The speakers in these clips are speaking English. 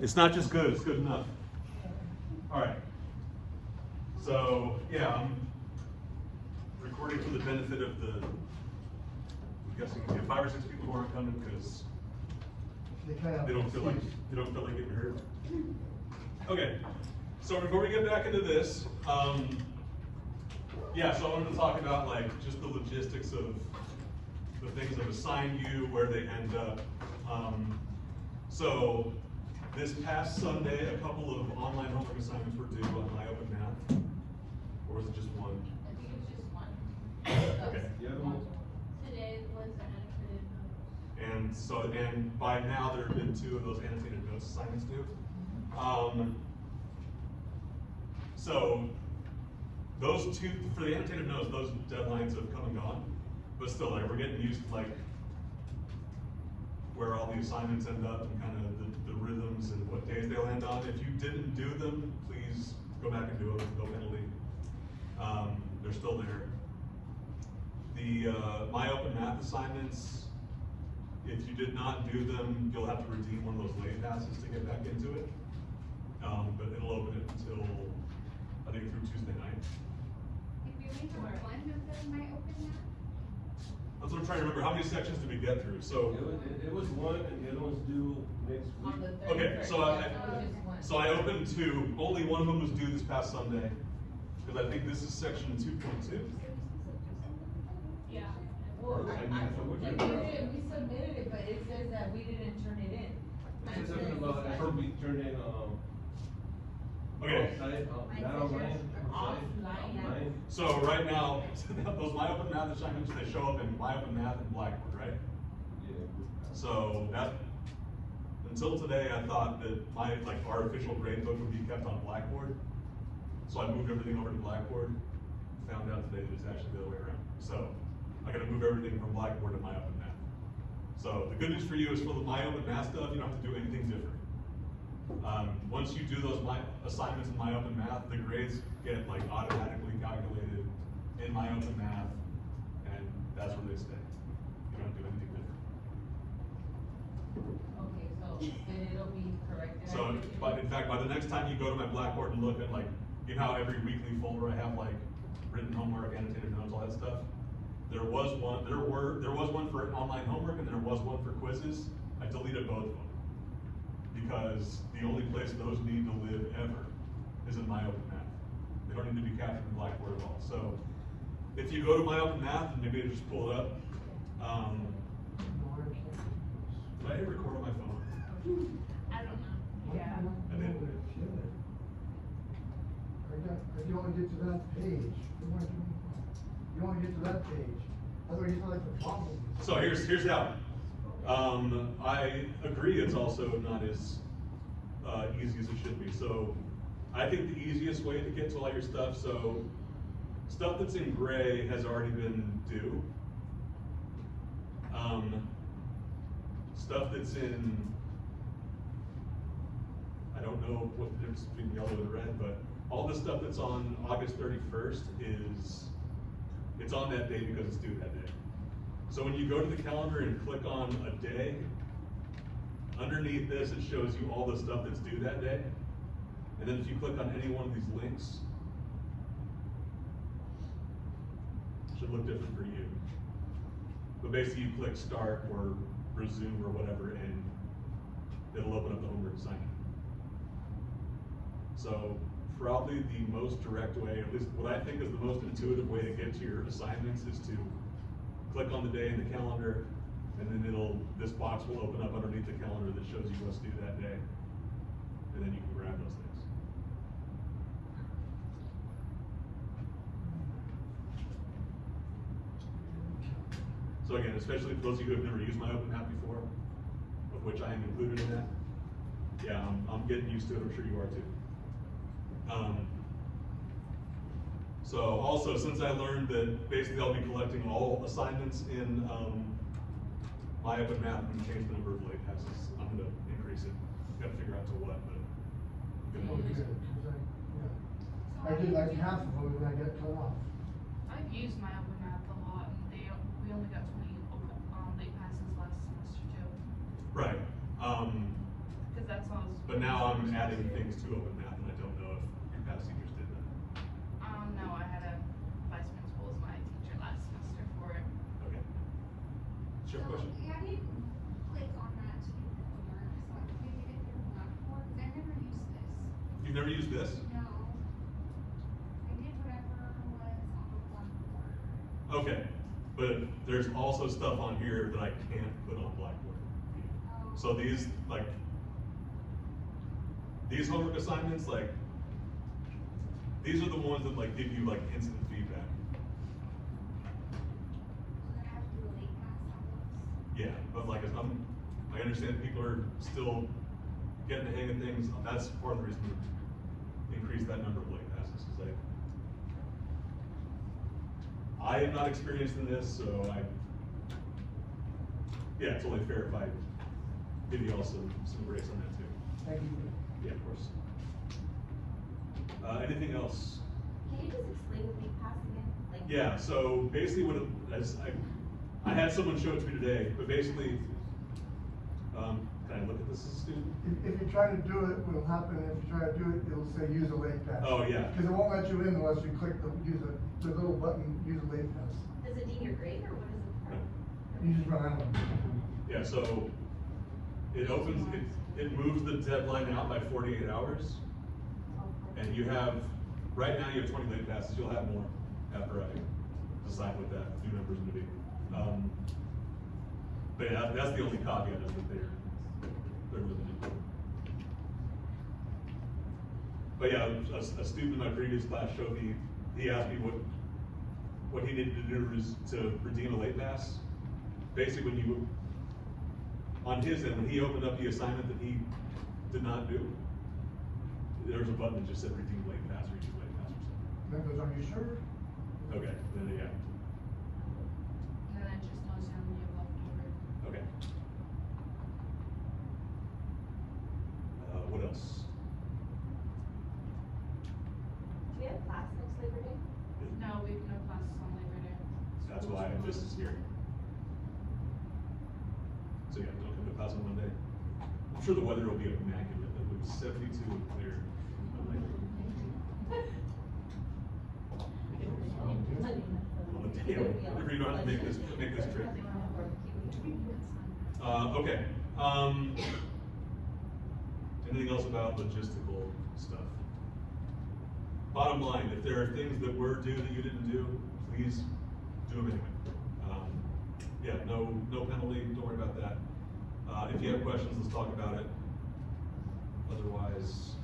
It's not just good, it's good enough. All right. So, yeah, I'm recording for the benefit of the, I'm guessing, 5 or 6 people who aren't coming because they don't feel like getting hurt. Okay, so before we get back into this, yeah, so I wanted to talk about like just the logistics of the things that assign you, where they end up. So this past Sunday, a couple of online homework assignments were due on MyOpenMath. Or was it just one? I think it's just one. Okay. The other one? Today was the annotated notes. And so, and by now there have been 2 of those annotated notes assignments due. So those 2, for the annotated notes, those deadlines have come and gone. But still, like, we're getting used to like where all the assignments end up and kind of the rhythms and what days they land on. If you didn't do them, please go back and do them, no penalty. They're still there. The MyOpenMath assignments, if you did not do them, you'll have to redeem one of those late passes to get back into it. But it'll open it until, I think, through Tuesday night. If you only have one of them, might open that? That's what I'm trying to remember. How many sections did we get through? So It was one, and the other one's due next week. On the 31st. okay, Just one. so I opened 2. Only one of them was due this past Sunday, because I think this is section 2.2. Yeah. Well, We submitted it, but it says that we didn't turn it in. It said something about it should be turned in, Okay. outside, not online, offline. So right now, those MyOpenMath assignments, they show up in MyOpenMath and Blackboard, right? Yeah. So that, until today, I thought that our official grade book would be kept on Blackboard. So I moved everything over to Blackboard. Found out today that it's actually the other way around. So I gotta move everything from Blackboard to MyOpenMath. So the good news for you is for the MyOpenMath stuff, you don't have to do anything different. Once you do those assignments in MyOpenMath, the grades get like automatically calculated in MyOpenMath, and that's where they stay. You don't do anything different. Okay, so then it'll be corrected. So, but in fact, by the next time you go to my Blackboard and look at like, you know how every weekly folder I have like written homework, annotated notes, all that stuff? There was one for online homework and there was one for quizzes. I deleted both of them. Because the only place those need to live ever is in MyOpenMath. They don't need to be captured in Blackboard at all. So if you go to MyOpenMath, and maybe I just pull it up. Did I hit record on my phone? I don't know. Yeah. I did. You want to get to that page. You want to get to that page. Otherwise, you feel like the problem. So here's how. I agree it's also not as easy as it should be. So I think the easiest way to get to all your stuff, so stuff that's in gray has already been due. Stuff that's in, I don't know what the difference between yellow and red, but all the stuff that's on August 31st it's on that day because it's due that day. So when you go to the calendar and click on a day, underneath this it shows you all the stuff that's due that day. And then if you click on any one of these links, it should look different for you. But basically you click start or resume or whatever and it'll open up the homework assignment. So probably the most direct way, at least what I think is the most intuitive way to get to your assignments is to click on the day in the calendar, and then this box will open up underneath the calendar that shows you what's due that day. And then you can grab those things. So again, especially for those of you who have never used MyOpenMath before, of which I am included in that, yeah, I'm getting used to it, I'm sure you are too. So also, since I learned that basically I'll be collecting all assignments in MyOpenMath, I'm going to change the number of late passes. I'm going to increase it. Got to figure out to what, but I'm Oh, going to good, increase it. 'cause I did like half of them and I got cut off. I've used MyOpenMath a lot, and we only got 20 late passes last semester too. Right. Because that's all. But now I'm adding things to Open Math, and I don't know if your past teachers did that. No, I had a vice principal as my teacher last semester for it. Okay. Sure, question? Yeah, I didn't click on that to learn, so I figured it through Blackboard, because I never used this. You've never used this? No. I did whatever was on the Blackboard. Okay, but there's also stuff on here that I can't put on Blackboard. So these, like, these homework assignments, like, these are the ones that like give you like instant feedback. So then I have to do a late pass on those. Yeah, but like, I understand people are still getting the hang of things. That's part of the reason we increase that number of late passes, because I am not experienced in this, so yeah, it's only fair if I give you all some grace on that too. Thank you. Yeah, of course. Anything else? Can you just explain the late pass again? Like. Yeah, so basically what, I had someone show it to me today, but basically, can I look at this as a student? If you try to do it, what'll happen, if you try to do it, it'll say use a late pass. Oh, yeah. Cause it won't let you in unless you click the little button, use a late pass. Does it deem your grade or what is it? You just run out of it. Yeah, so it opens, it moves the deadline out by 48 hours. And you have, right now you have 20 late passes, you'll have more after I decide what that new number's gonna be. But yeah, that's the only caveat is that they're limited. But yeah, a student in my previous class showed me, he asked me what he needed to do to redeem a late pass. Basically, when on his end, when he opened up the assignment that he did not do, there was a button that just said redeem late pass, redeem late pass or something. Then goes, are you sure? Okay, then yeah, And then it just tells you how many you have left over. okay. What else? Do we have class next Labor Day? No, we have no classes on Labor Day. That's why this is here. So yeah, don't come to class on Monday. I'm sure the weather will be immaculate. It was 72 and clear. On the day, whenever you don't have to make this trip. Okay, anything else about logistical stuff? Bottom line, if there are things that were due that you didn't do, please do them anyway. Yeah, no penalty, don't worry about that. If you have questions, let's talk about it. Otherwise,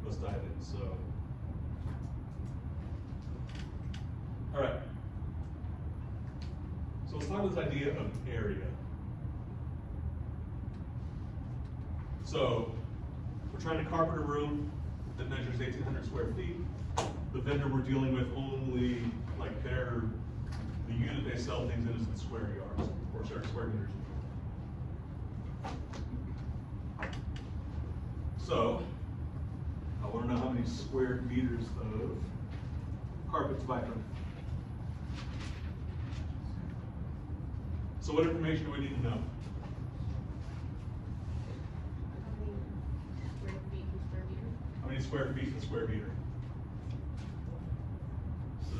let's dive in, so. All right. So let's talk about this idea of area. So, we're trying to carpet a room that measures 1,800 square feet. The vendor we're dealing with only, like, the unit they sell things in is in square yards, or sorry, square meters. So, I wanna know how many square meters of carpet to buy from. So what information do we need to know? How many square feet and square meter? How many square feet and square meter? So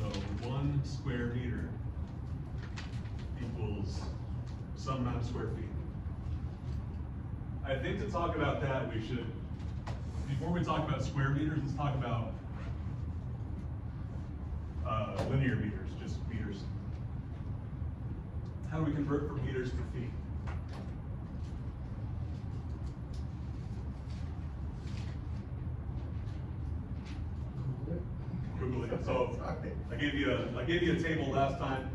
1 square meter equals some amount of square feet. I think to talk about that, we should, before we talk about square meters, let's talk about linear meters, just meters. How do we convert from meters to feet? Google it. So I gave you a table last time.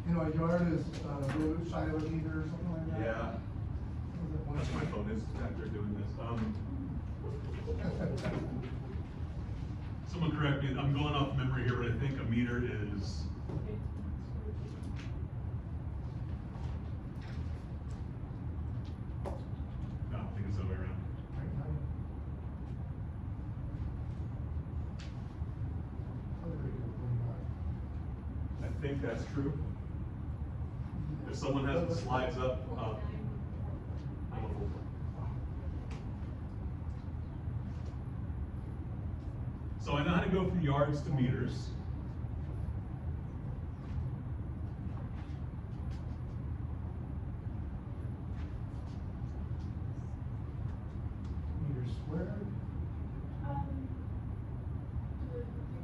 You know, a yard is, blue side of a meter or something like that? Yeah, What is that's it, my phone is after doing this. Someone correct me. I'm going off memory here, but I think a meter is. No, I think it's the other way around. I think that's true. If someone has the slides up, I'm a fool. So I know how to go from yards to meters. Meters squared, Also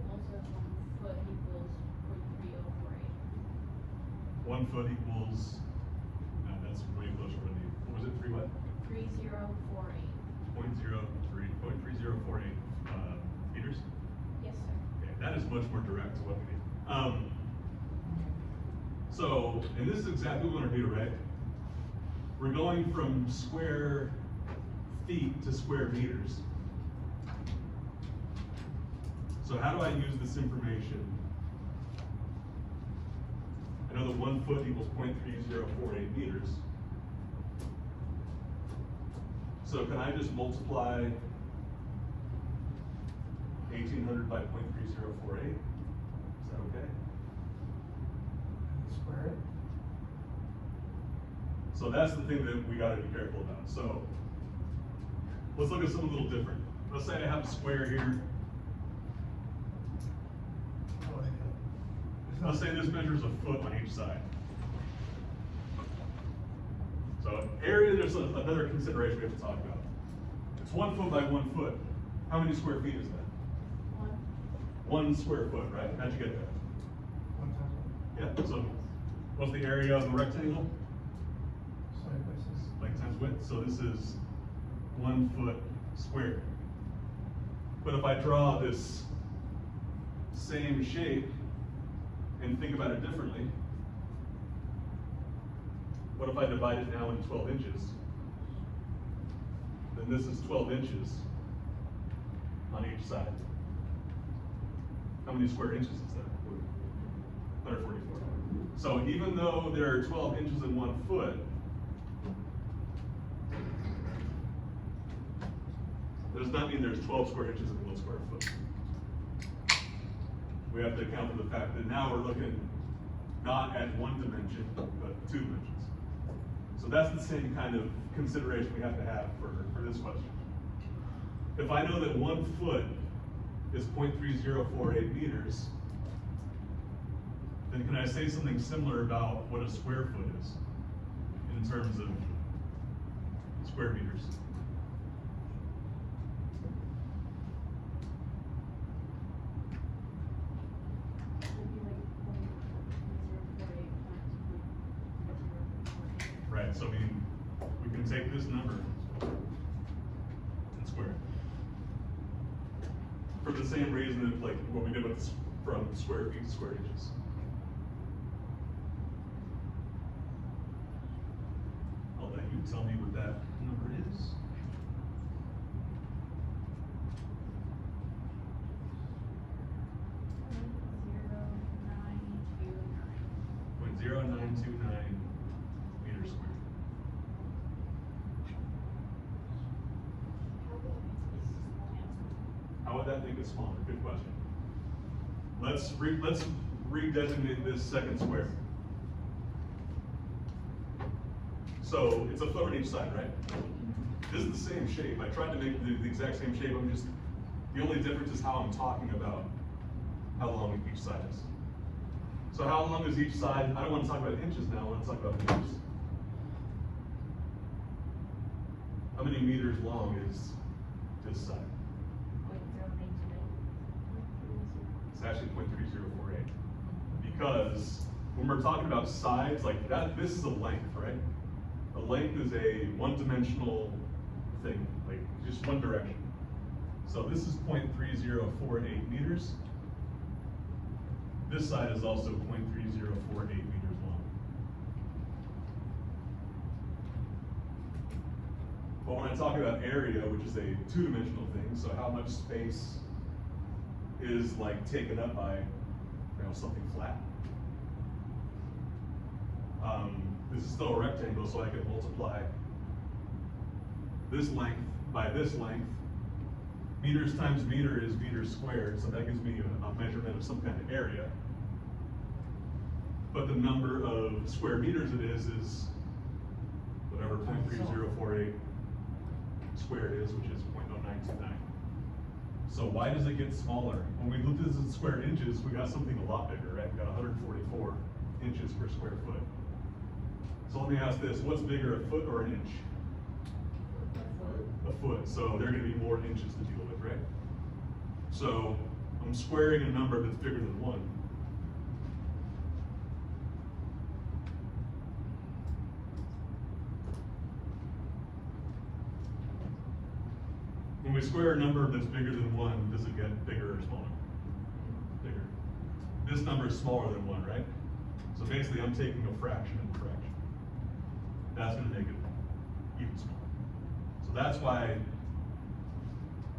1 foot equals 0.3048. 1 foot equals, no, that's way closer to the, what was it, 3 what? 3048. 0.3048 meters? Yes, sir. Okay, that is much more direct to what we need. So, and this is exactly what we want to do, right? We're going from square feet to square meters. So how do I use this information? I know that 1 foot equals 0.3048 meters. So can I just multiply 1800 by 0.3048? Is that okay? square it. So that's the thing that we gotta be careful about. So let's look at something a little different. Let's say I have a square here. Oh, yeah. It's not- Let's say this measures a foot on each side. So area, there's another consideration we have to talk about. It's 1 foot by 1 foot. How many square feet is that? 1 square foot, right? How'd you get that? One time, Yeah, so what's the area of the rectangle? side by side. Length times width, so this is 1 foot squared. But if I draw this same shape and think about it differently, what if I divide it now in 12 inches? Then this is 12 inches on each side. How many square inches is that? 144. So even though there are 12 inches in 1 foot, that does not mean there's 12 square inches in 1 square foot. We have to account for the fact that now we're looking not at 1 dimension, but 2 dimensions. So that's the same kind of consideration we have to have for this question. If I know that 1 foot is 0.3048 meters, then can I say something similar about what a square foot is in terms of square meters? Right, so I mean, we can take this number and square it. For the same reason that, like, what we did with this, from square feet to square inches. I'll let you tell me what that number is. Point 0929 meters squared. How would that make it smaller? Good question. Let's redesignate this second square. So it's a foot on each side, right? This is the same shape. I tried to make the exact same shape. The only difference is how I'm talking about how long each side is. So how long is each side? I don't want to talk about inches now. I want to talk about meters. How many meters long is this side? It's actually 0.3048. Because when we're talking about sides like that, this is a length, right? A length is a one-dimensional thing, like just one direction. So this is 0.3048 meters. This side is also 0.3048 meters long. But when I talk about area, which is a two-dimensional thing, so how much space is like taken up by, something flat. This is still a rectangle, so I can multiply this length by this length. Meters times meter is meters squared, so that gives me a measurement of some kind of area. But the number of square meters it is whatever 0.3048 squared is, which is 0.0929. So why does it get smaller? When we looked at this in square inches, we got something a lot bigger, right? We got 144 inches per square foot. So let me ask this, what's bigger, a foot or an inch? A foot, so there are gonna be more inches to deal with, right? So I'm squaring a number that's bigger than 1. When we square a number that's bigger than 1, does it get bigger or smaller? Bigger. This number is smaller than 1, right? So basically I'm taking a fraction of a fraction. That's gonna make it even smaller. So that's why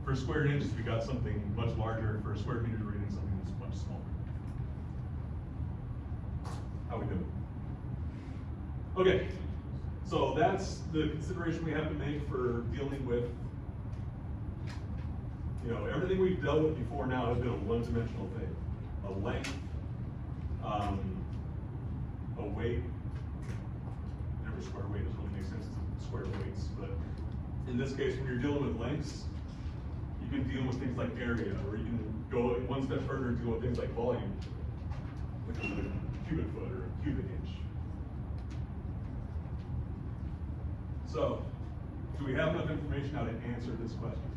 for square inches we got something much larger, for square meters we're getting something that's much smaller. How we doing? Okay, so that's the consideration we have to make for dealing with, you know, everything we've dealt with before now has been a one-dimensional thing. A length, a weight. Never square weight doesn't really make sense to square weights, but in this case, when you're dealing with lengths, you can deal with things like area, or you can go one step further and deal with things like volume, which is a cubic foot or a cubic inch. So, do we have enough information now to answer this question?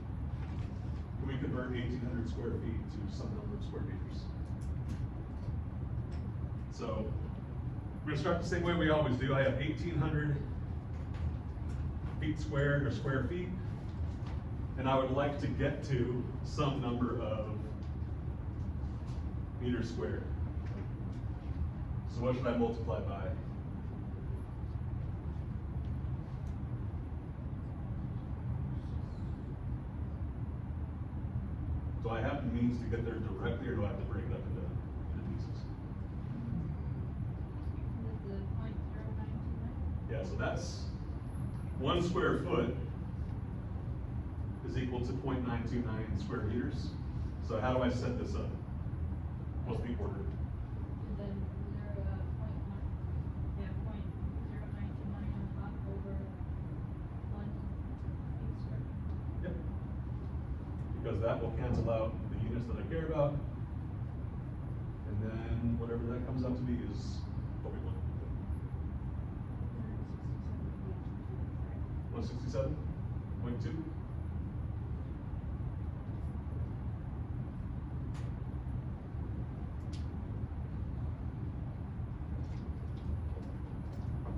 Can we convert 1,800 square feet to some number of square meters? So, we're gonna start the same way we always do. I have 1,800 feet squared or square feet, and I would like to get to some number of meters squared. So what should I multiply by? Do I have the means to get there directly, or do I have to break it up into pieces? With the 0.0929? Yeah, so that's 1 square foot is equal to 0.929 square meters. So how do I set this up? What's the order? And then 0.0929 on top over 1 feet square. Yep. Because that will cancel out the units that I care about. And then whatever that comes out to be is what we want. 167.2.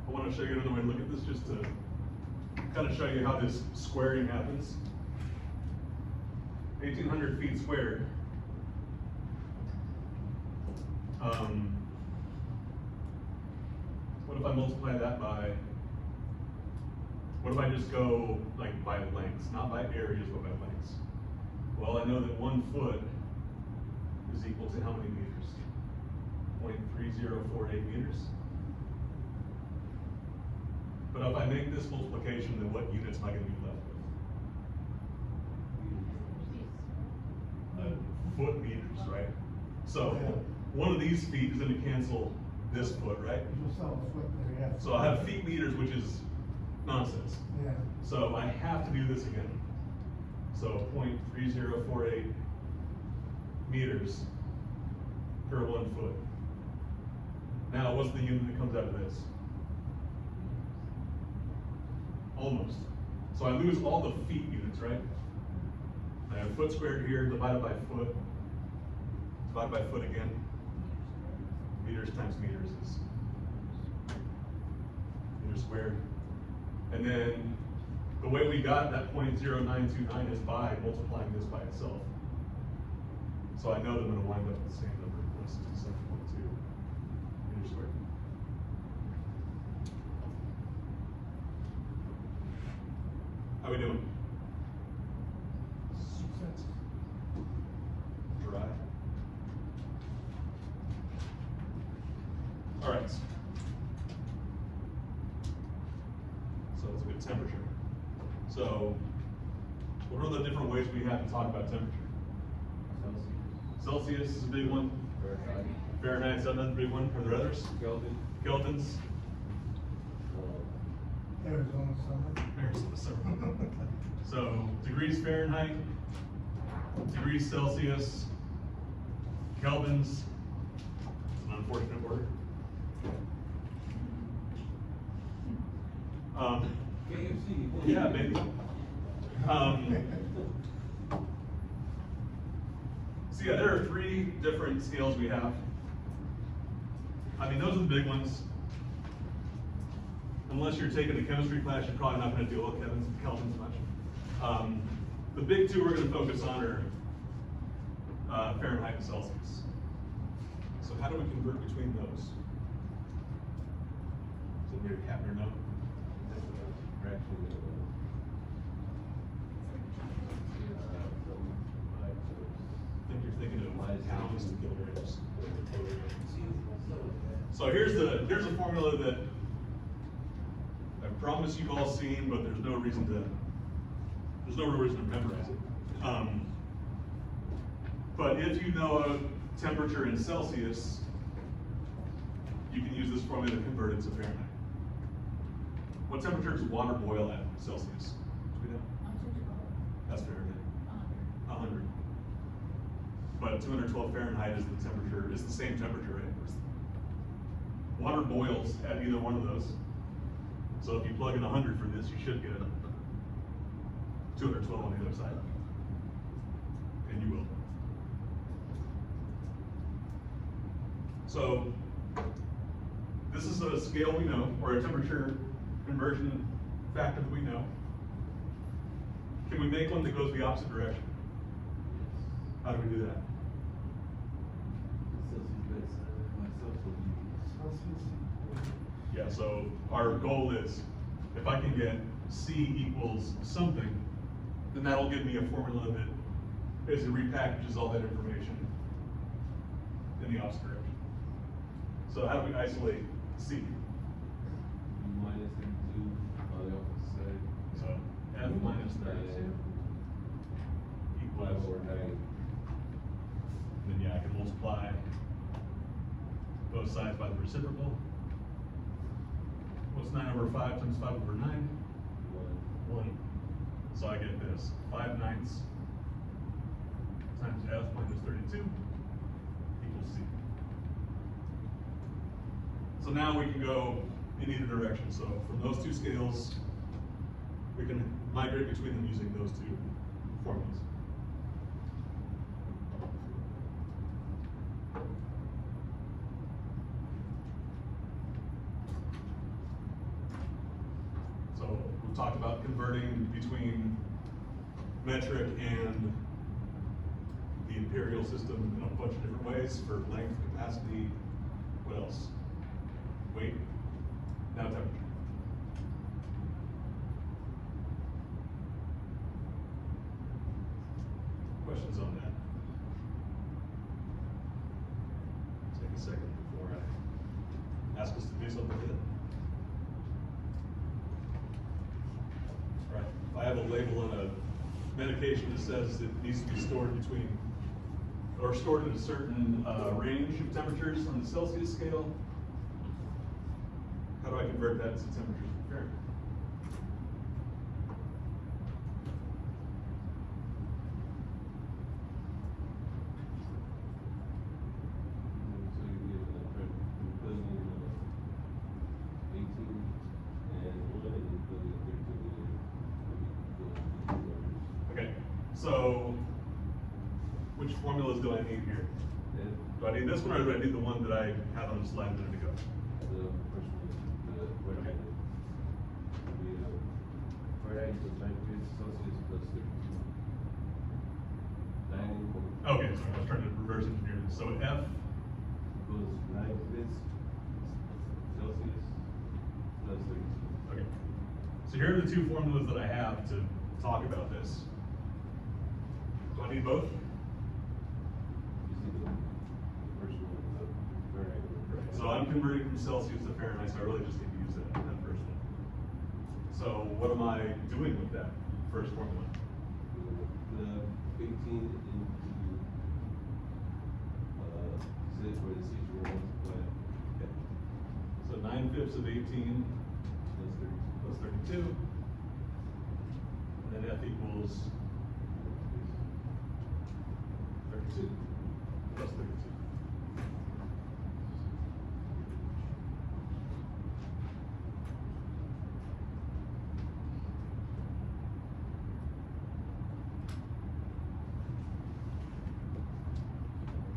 I want to show you another way to look at this, just to kind of show you how this squaring happens. 1,800 feet squared. What if I multiply that by, what if I just go like by lengths, not by areas, but by lengths? Well, I know that 1 foot is equal to how many meters? 0.3048 meters. But if I make this multiplication, then what units am I going to be left with? Foot meters, right? So one of these feet is going to cancel this foot, right? You just saw a foot there, yeah. So I have feet meters, which is nonsense. Yeah. So I have to do this again. So 0.3048 meters per 1 foot. Now, what's the unit that comes out of this? Almost. So I lose all the feet units, right? I have foot squared here, divided by foot, divided by foot again. Meters times meters is meters squared. And then the way we got that 0.0929 is by multiplying this by itself. So I know that I'm going to wind up with the same number, 167.2 meters squared. How we doing? Dry. All right. So it's a good temperature. So what are the different ways we have to talk about temperature? Celsius is a big one. Fahrenheit's another big one. Are there others? Kelvin. Kelvins. Arizona summer. Arizona summer. So degrees Fahrenheit, degrees Celsius, kelvins, it's an unfortunate word. KFC. Yeah, maybe. So yeah, there are 3 different scales we have. I mean, those are the big ones. Unless you're taking a chemistry class, you're probably not gonna deal with kelvins much. The big 2 we're gonna focus on are Fahrenheit and Celsius. So how do we convert between those? Does anybody happen to know? Fraction of I think you're thinking of pounds to kilograms. So here's a formula that I promise you've all seen, but there's no real reason to memorize it. But if you know temperature in Celsius, you can use this formula to convert it to Fahrenheit. What temperature does water boil at in Celsius? Do we know? That's Fahrenheit. 100. But 212 Fahrenheit is the temperature, is the same temperature, right? Water boils at either one of those. So if you plug in 100 for this, you should get 212 on the other side. And you will. So this is a scale we know, or a temperature conversion factor that we know. Can we make one that goes the opposite direction? How do we do that? Yeah, so our goal is, if I can get C equals something, then that'll give me a formula that basically repackages all that information in the opposite direction. So how do we isolate C? minus M2 on the opposite side. So F minus 32 equals, 5/9. then yeah, I can multiply both sides by the reciprocal. What's 9/5 times 5/9? 1. So I get this, 5/9 times F minus 32 equals C. So now we can go in either direction. So from those 2 scales, we can migrate between them using those 2 formulas. So we've talked about converting between metric and the imperial system in a bunch of different ways for length, capacity, what else? Weight, now temperature. Questions on that? Take a second before I ask us to do something with it. All right, if I have a label on a medication that says it needs to be stored between, or stored in a certain range of temperatures on the Celsius scale, how do I convert that to temperatures in Fahrenheit? So you get plug in 18 and 1 and you plug in 32 Okay, so which formulas do I need here? Do I need this one or do I need the one that I had on the slide a minute ago? The first one, the Fahrenheit. Would be Fahrenheit equals 9 degrees Celsius plus 32. 9 Okay, sorry, I was trying to reverse engineer this. So F, equals 9 degrees Celsius plus 32. okay. So here are the 2 formulas that I have to talk about this. Do I need both? You see the first one, the Fahrenheit. So I'm converting from Celsius to Fahrenheit, so I really just need to use that first one. So what am I doing with that first formula? The 18 into Z for the C multiply Okay. So 9/5 of 18 plus 32. plus 32. And then F equals 32. Plus 32.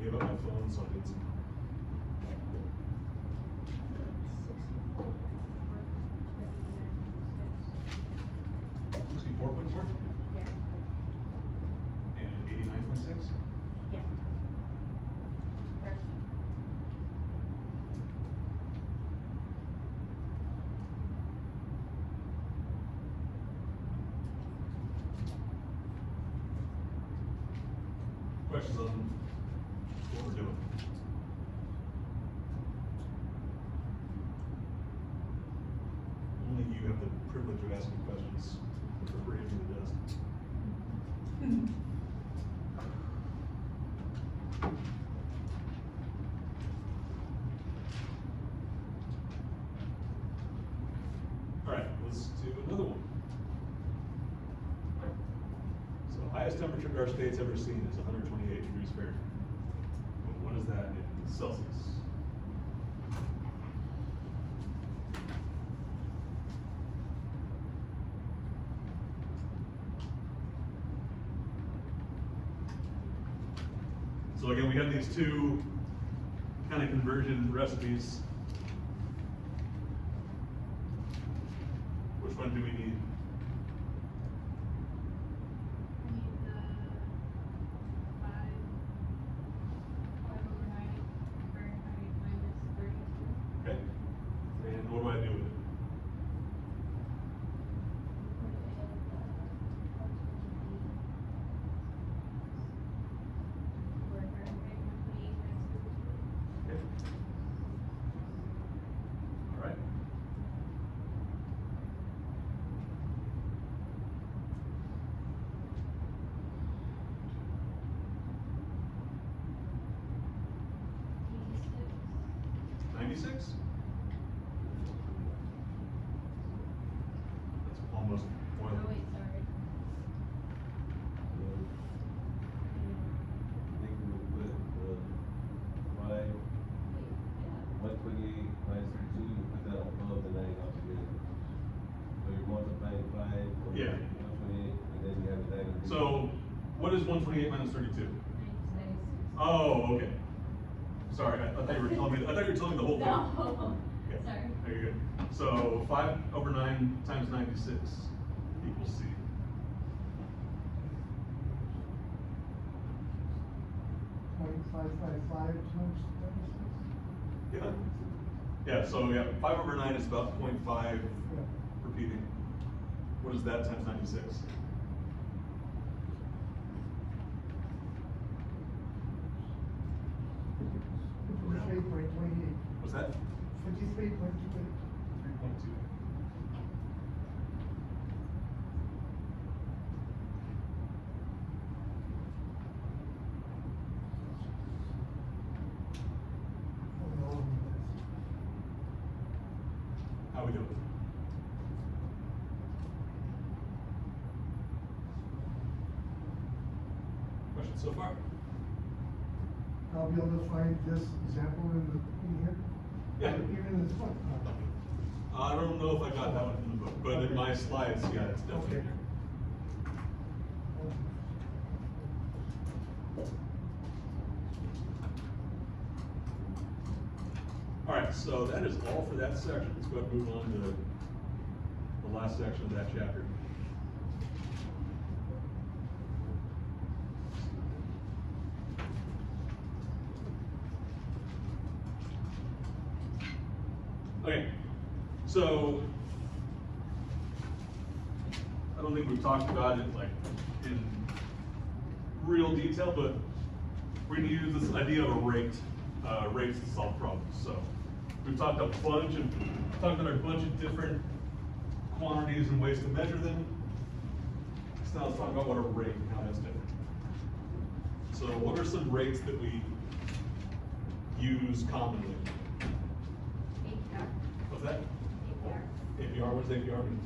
Gave up my phone, so I need some. 64.4 Yeah. and 89.6. Yeah. Perfect. Questions on what we're doing? Only you have the privilege of asking questions for Brady who does. All right, let's do another one. So highest temperature our state's ever seen is 128 degrees Fahrenheit. But what is that in Celsius? So again, we have these two kind of conversion recipes. Which one do we need? We need the 5/9 Fahrenheit minus 32. Okay. And what do I do with it? Okay. All right. $96? That's almost more than. Oh, wait, sorry. I think we would put, 128 minus 32, you put that above the 9 altogether. So you're multiplying 5 over Yeah. 128, and then you have the 9. So, what is 128 minus 32? 96. Oh, okay. Sorry, I thought you were telling me, I thought you were telling me the whole thing. No, Okay. sorry. Very good. So 5/9 times 96 equals C. .555 times 96? Yeah. Yeah, so yeah, 5/9 is about 0.5 Yeah. repeating. What is that times 96? Around. 53.28. What's that? 53.28. 3.2. How we doing? Questions so far? I'll be able to find this example in here? Yeah. Even in this book? I don't know if I got that one from the book, but in my slides, yeah, it's definitely Okay. there. All right, so that is all for that section. Let's go ahead and move on to the last section of that chapter. Okay, so I don't think we've talked about it like in real detail, but we're gonna use this idea of a rate, rates to solve problems. So we've talked about a bunch of different quantities and ways to measure them. So now let's talk about what a rate and how that's different. So what are some rates that we use commonly? APR. What's that? APR. APR, what does APR mean?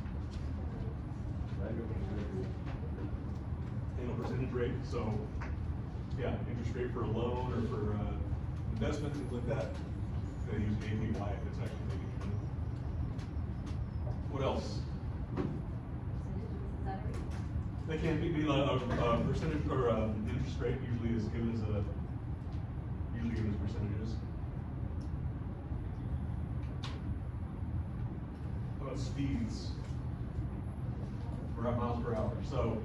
Annual percentage rate, so yeah, interest rate for a loan or for, investment, things like that. They use APY if it's actually making money. What else? They can be, a percentage or, interest rate usually is given as percentages. How about speeds? We're at miles per hour, so,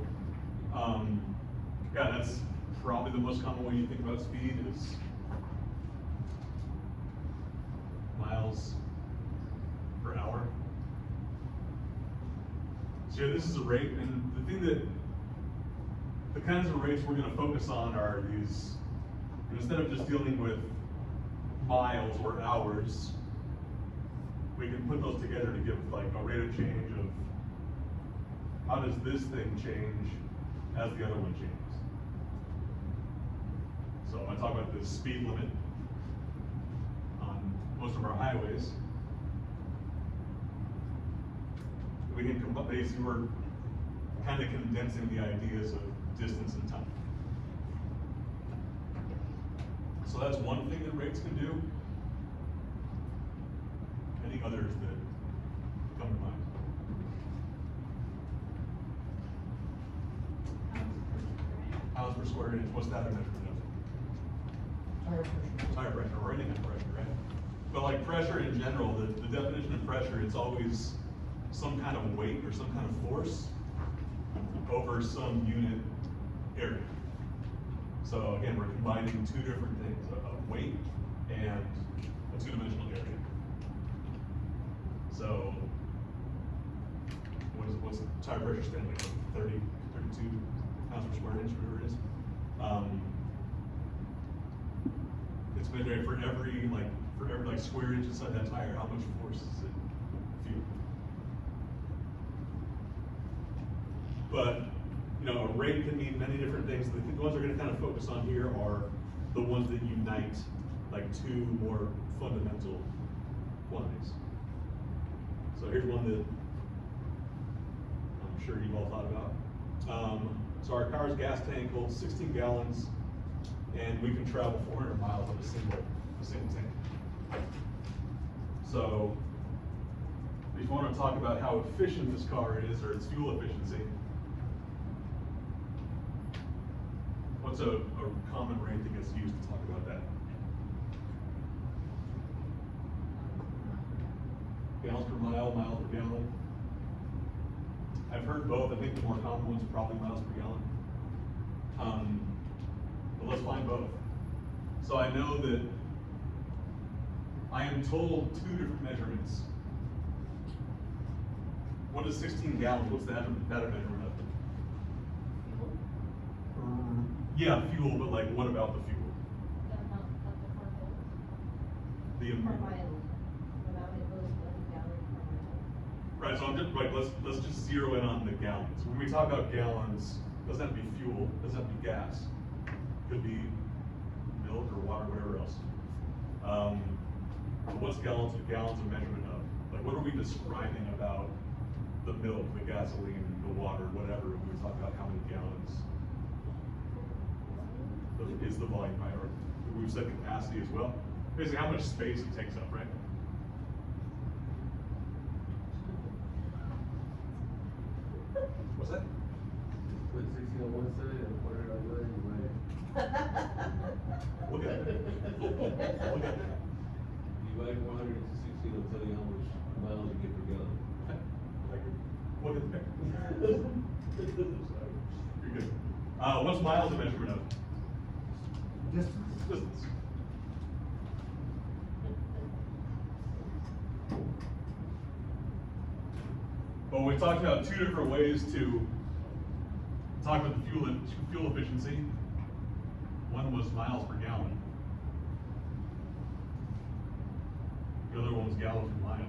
yeah, that's probably the most common way you think about speed is miles per hour. So yeah, this is a rate, and the thing that, the kinds of rates we're gonna focus on are these, instead of just dealing with miles or hours, we can put those together to give like a rate of change of how does this thing change as the other one changes. So I talk about the speed limit on most of our highways. We can basically, we're kind of condensing the ideas of distance and time. So that's one thing that rates can do. Any others that come to mind? Pounds per square inch, what's that a measurement of? Tire pressure. Tire pressure, or any kind of pressure, right? But like pressure in general, the definition of pressure, it's always some kind of weight or some kind of force over some unit area. So again, we're combining two different things, a weight and a two-dimensional area. So what's the tire pressure stand like, 30, 32 pounds per square inch, whatever it is. It's measured for every square inch inside that tire, how much force is it feel? But, you know, a rate can mean many different things. The ones we're gonna kind of focus on here are the ones that unite like two more fundamental quantities. So here's one that I'm sure you've all thought about. So our car's gas tank holds 16 gallons, and we can travel 400 miles on a single tank. So if you want to talk about how efficient this car is, or its fuel efficiency, what's a common rate that gets used to talk about that? Gallons per mile, miles per gallon. I've heard both. I think the more common ones are probably miles per gallon. But let's find both. So I know that I am told two different measurements. What is 16 gallons? What's that a measurement of? Yeah, fuel, but like, what about the fuel? The amount of the car holds The per amount. mile, without it goes 1 gallon per mile. Right, so I'm just, like, let's just zero in on the gallons. When we talk about gallons, doesn't have to be fuel, doesn't have to be gas. Could be milk or water, whatever else. What's gallons a measurement of? Like, what are we describing about the milk, the gasoline, the water, whatever, when we talk about how many gallons is the volume, right? Or we've said capacity as well. Basically, how much space it takes up, right? What's that? Put 60 on one side and 100 on the other, you might. Look at that. Look at that. Divide 100 into 60, it'll tell you how much miles you get per gallon. Look at that. You're good. What's miles a measurement of? Distance. Distance. Well, we talked about two different ways to talk about the fuel efficiency. One was miles per gallon. The other one was gallons per mile.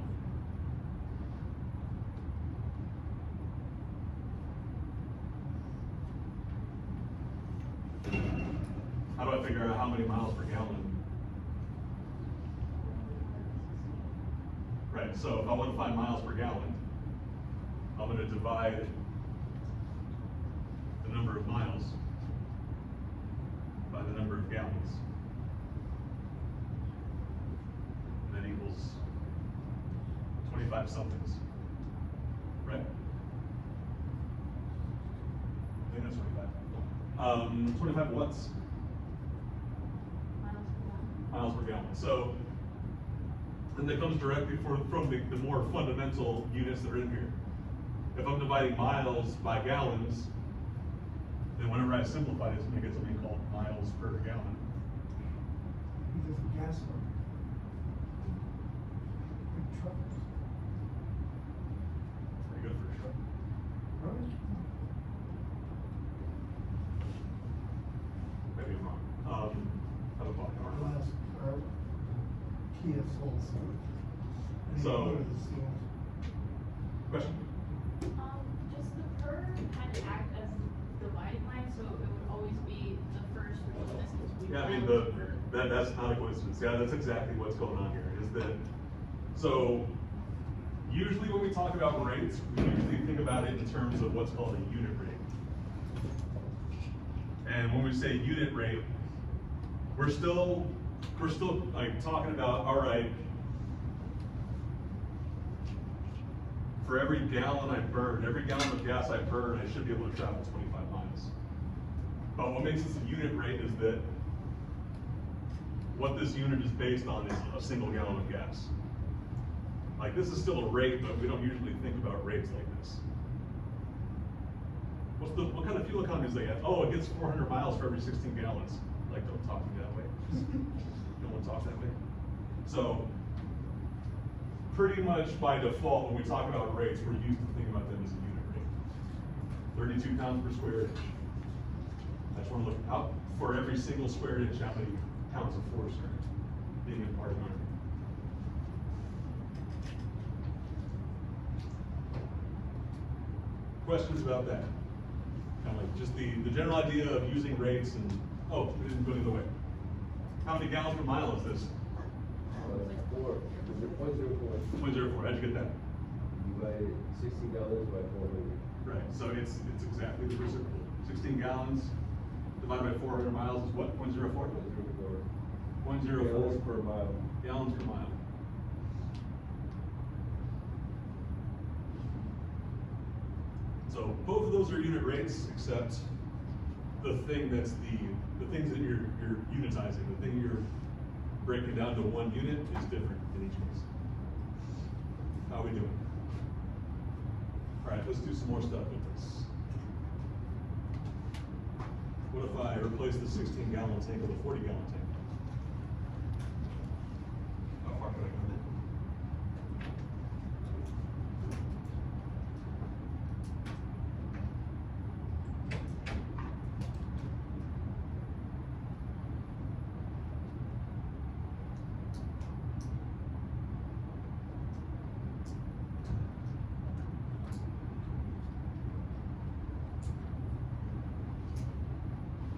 How do I figure out how many miles per gallon? Right, so if I want to find miles per gallon, I'm going to divide the number of miles by gallons. And that equals 25 somethings, right? I think that's 25. 25 watts, miles per gallon. So, and that comes directly from the more fundamental units that are in here. If I'm dividing miles by gallons, then whenever I simplify this, I'm gonna get something called miles per gallon. Because of gas one. Big trucks. Pretty good for a truck. Right? Maybe I'm wrong. I have a body Our armor. last, our Kia sold some. And So- they go to the stores. Question? Does the per kind of act as dividing line, so it would always be the first distance we Yeah, I mean, travel that's not a coincidence. Yeah, that's exactly what's going on here, is that, so, usually when we talk about rates, we usually think about it in terms of what's called a unit rate. And when we say unit rate, we're still like talking about, all right, for every gallon I burn, every gallon of gas I burn, I should be able to travel 25 miles. But what makes this a unit rate is that what this unit is based on is a single gallon of gas. Like, this is still a rate, but we don't usually think about rates like this. What kind of fuel economy is they have? Oh, it gets 400 miles for every 16 gallons. Like, don't talk to me that way. No one talks that way. So, pretty much by default, when we talk about rates, we're used to thinking about them as a unit rate. 32 pounds per square inch. I just want to look out for every single square inch, how many pounds of force are being imparted on it. Questions about that? Kind of like just the general idea of using rates and, oh, we didn't go the other way. How many gallons per mile is this? 4, 0.04. 0.04, how'd you get that? Divided 60 gallons by 400. Right, so it's exactly the reciprocal. 16 gallons divided by 400 miles is what, 0.04? 0.04. 0.04 Gallons per mile. gallons per mile. So both of those are unit rates, except the thing that's the things that you're unitizing, the thing you're breaking down to one unit is different in each case. How are we doing? All right, let's do some more stuff with this. What if I replace the 16-gallon tank with a 40-gallon tank? How far could I go then?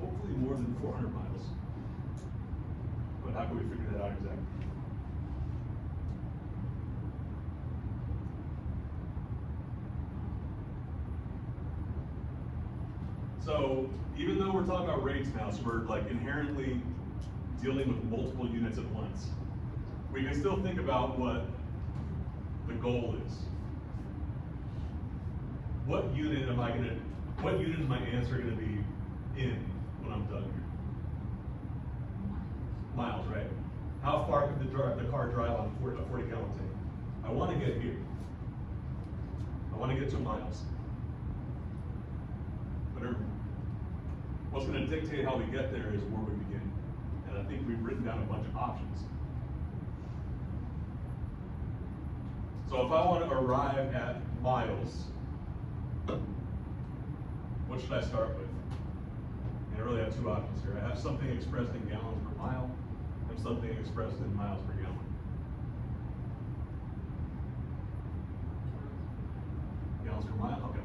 Hopefully more than 400 miles. But how can we figure that out exactly? So even though we're talking about rates now, so we're like inherently dealing with multiple units at once, we can still think about what the goal is. What unit is my answer gonna be in when I'm done here? Miles, right? How far could the car drive on a 40-gallon tank? I wanna get here. I wanna get 2 miles. But what's gonna dictate how we get there is where we begin. And I think we've written down a bunch of options. So if I want to arrive at miles, what should I start with? And I really have 2 options here. I have something expressed in gallons per mile, and something expressed in miles per gallon. Gallons per mile, okay.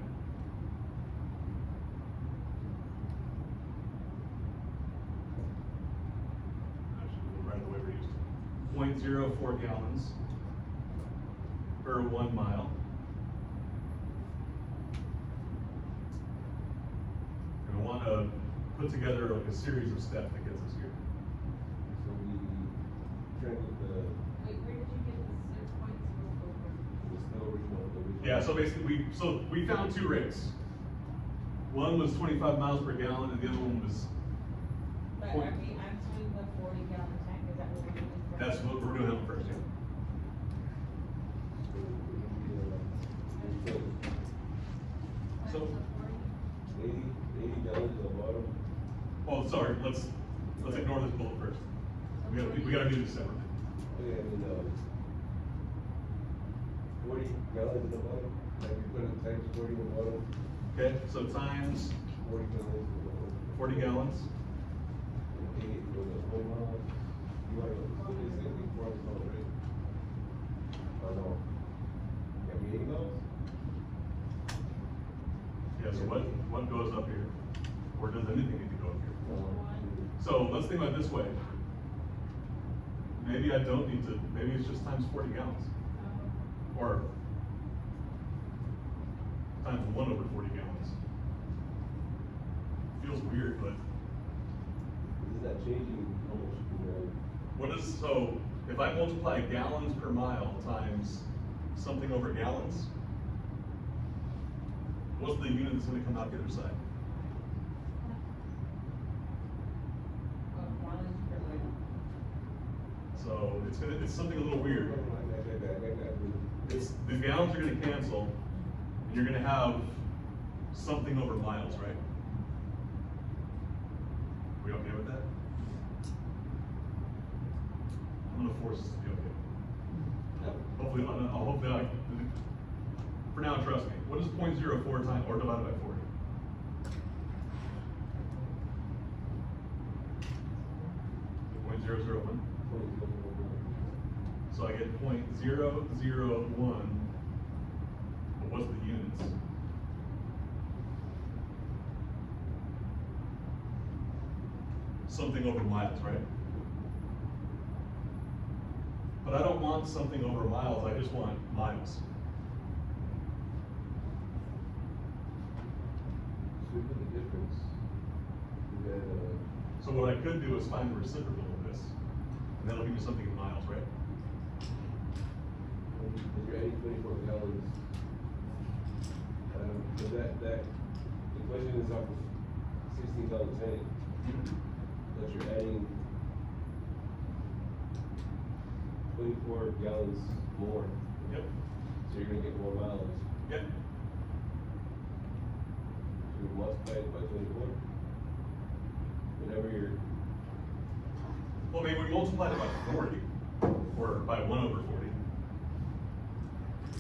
Actually, we'll write it the way we're used to. 0.04 gallons per 1 mile. And I want to put together like a series of steps that gets us here. trying to get Wait, where did you get the 6.04? the still original, the original. Yeah, so basically, we found two rates. One was 25 miles per gallon, and the other one was, But are we answering the 40-gallon tank, is that what we're doing? that's what we're doing that first, yeah. So, 80 gallons at the bottom. oh, sorry, let's ignore this bullet first. We gotta do this separately. Okay, and then, 40 gallons at the bottom, like you put it times 40 at the bottom, Okay, so times 40 gallons at the bottom. 40 gallons. And 80 for the whole mile. You want to, so it's gonna be 4 miles, right? Oh, no. Can be 80 miles? Yeah, so what goes up here? Or does anything need to go up here? No. So let's think about it this way. Maybe I don't need to, maybe it's just times 40 gallons. Or times 1 over 40 gallons. Feels weird, but This is not changing how much you know. what is, so if I multiply gallons per mile times something over gallons, what's the unit that's gonna come out the other side? Gallons per liter. So it's something a little weird. It's, the gallons are gonna cancel, and you're gonna have something over miles, right? We okay with that? I'm gonna force this to be okay. Hopefully, for now, trust me. What is 0.04 times, or divided by 40? Point zero zero one. So I get 0.001, but what's the units? Something over miles, right? But I don't want something over miles, I just want miles. So we put the difference. We got, So what I could do is find the reciprocal of this, and that'll give me something in miles, right? if you're adding 24 gallons, but that, the question is off of 16,000 tank, that you're adding 24 gallons more, Yep, so you're gonna get more miles. yep. So you multiply it by 24. Whenever you're, Well, maybe we multiplied it by 40, or by 1 over 40.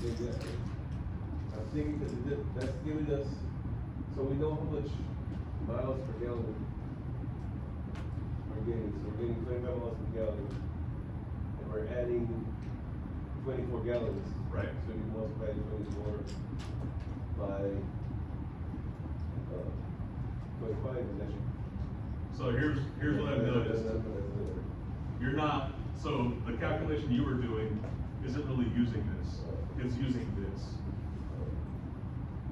exactly. I'm thinking because that's giving us, so we know how much miles per gallon we're getting. So we're getting 25 miles per gallon, and we're adding 24 gallons. Right. So you multiply 24 by 25, and that should. So here's what I've noticed. That's what I'm doing. You're not, so the calculation you were doing isn't really using this, it's using this,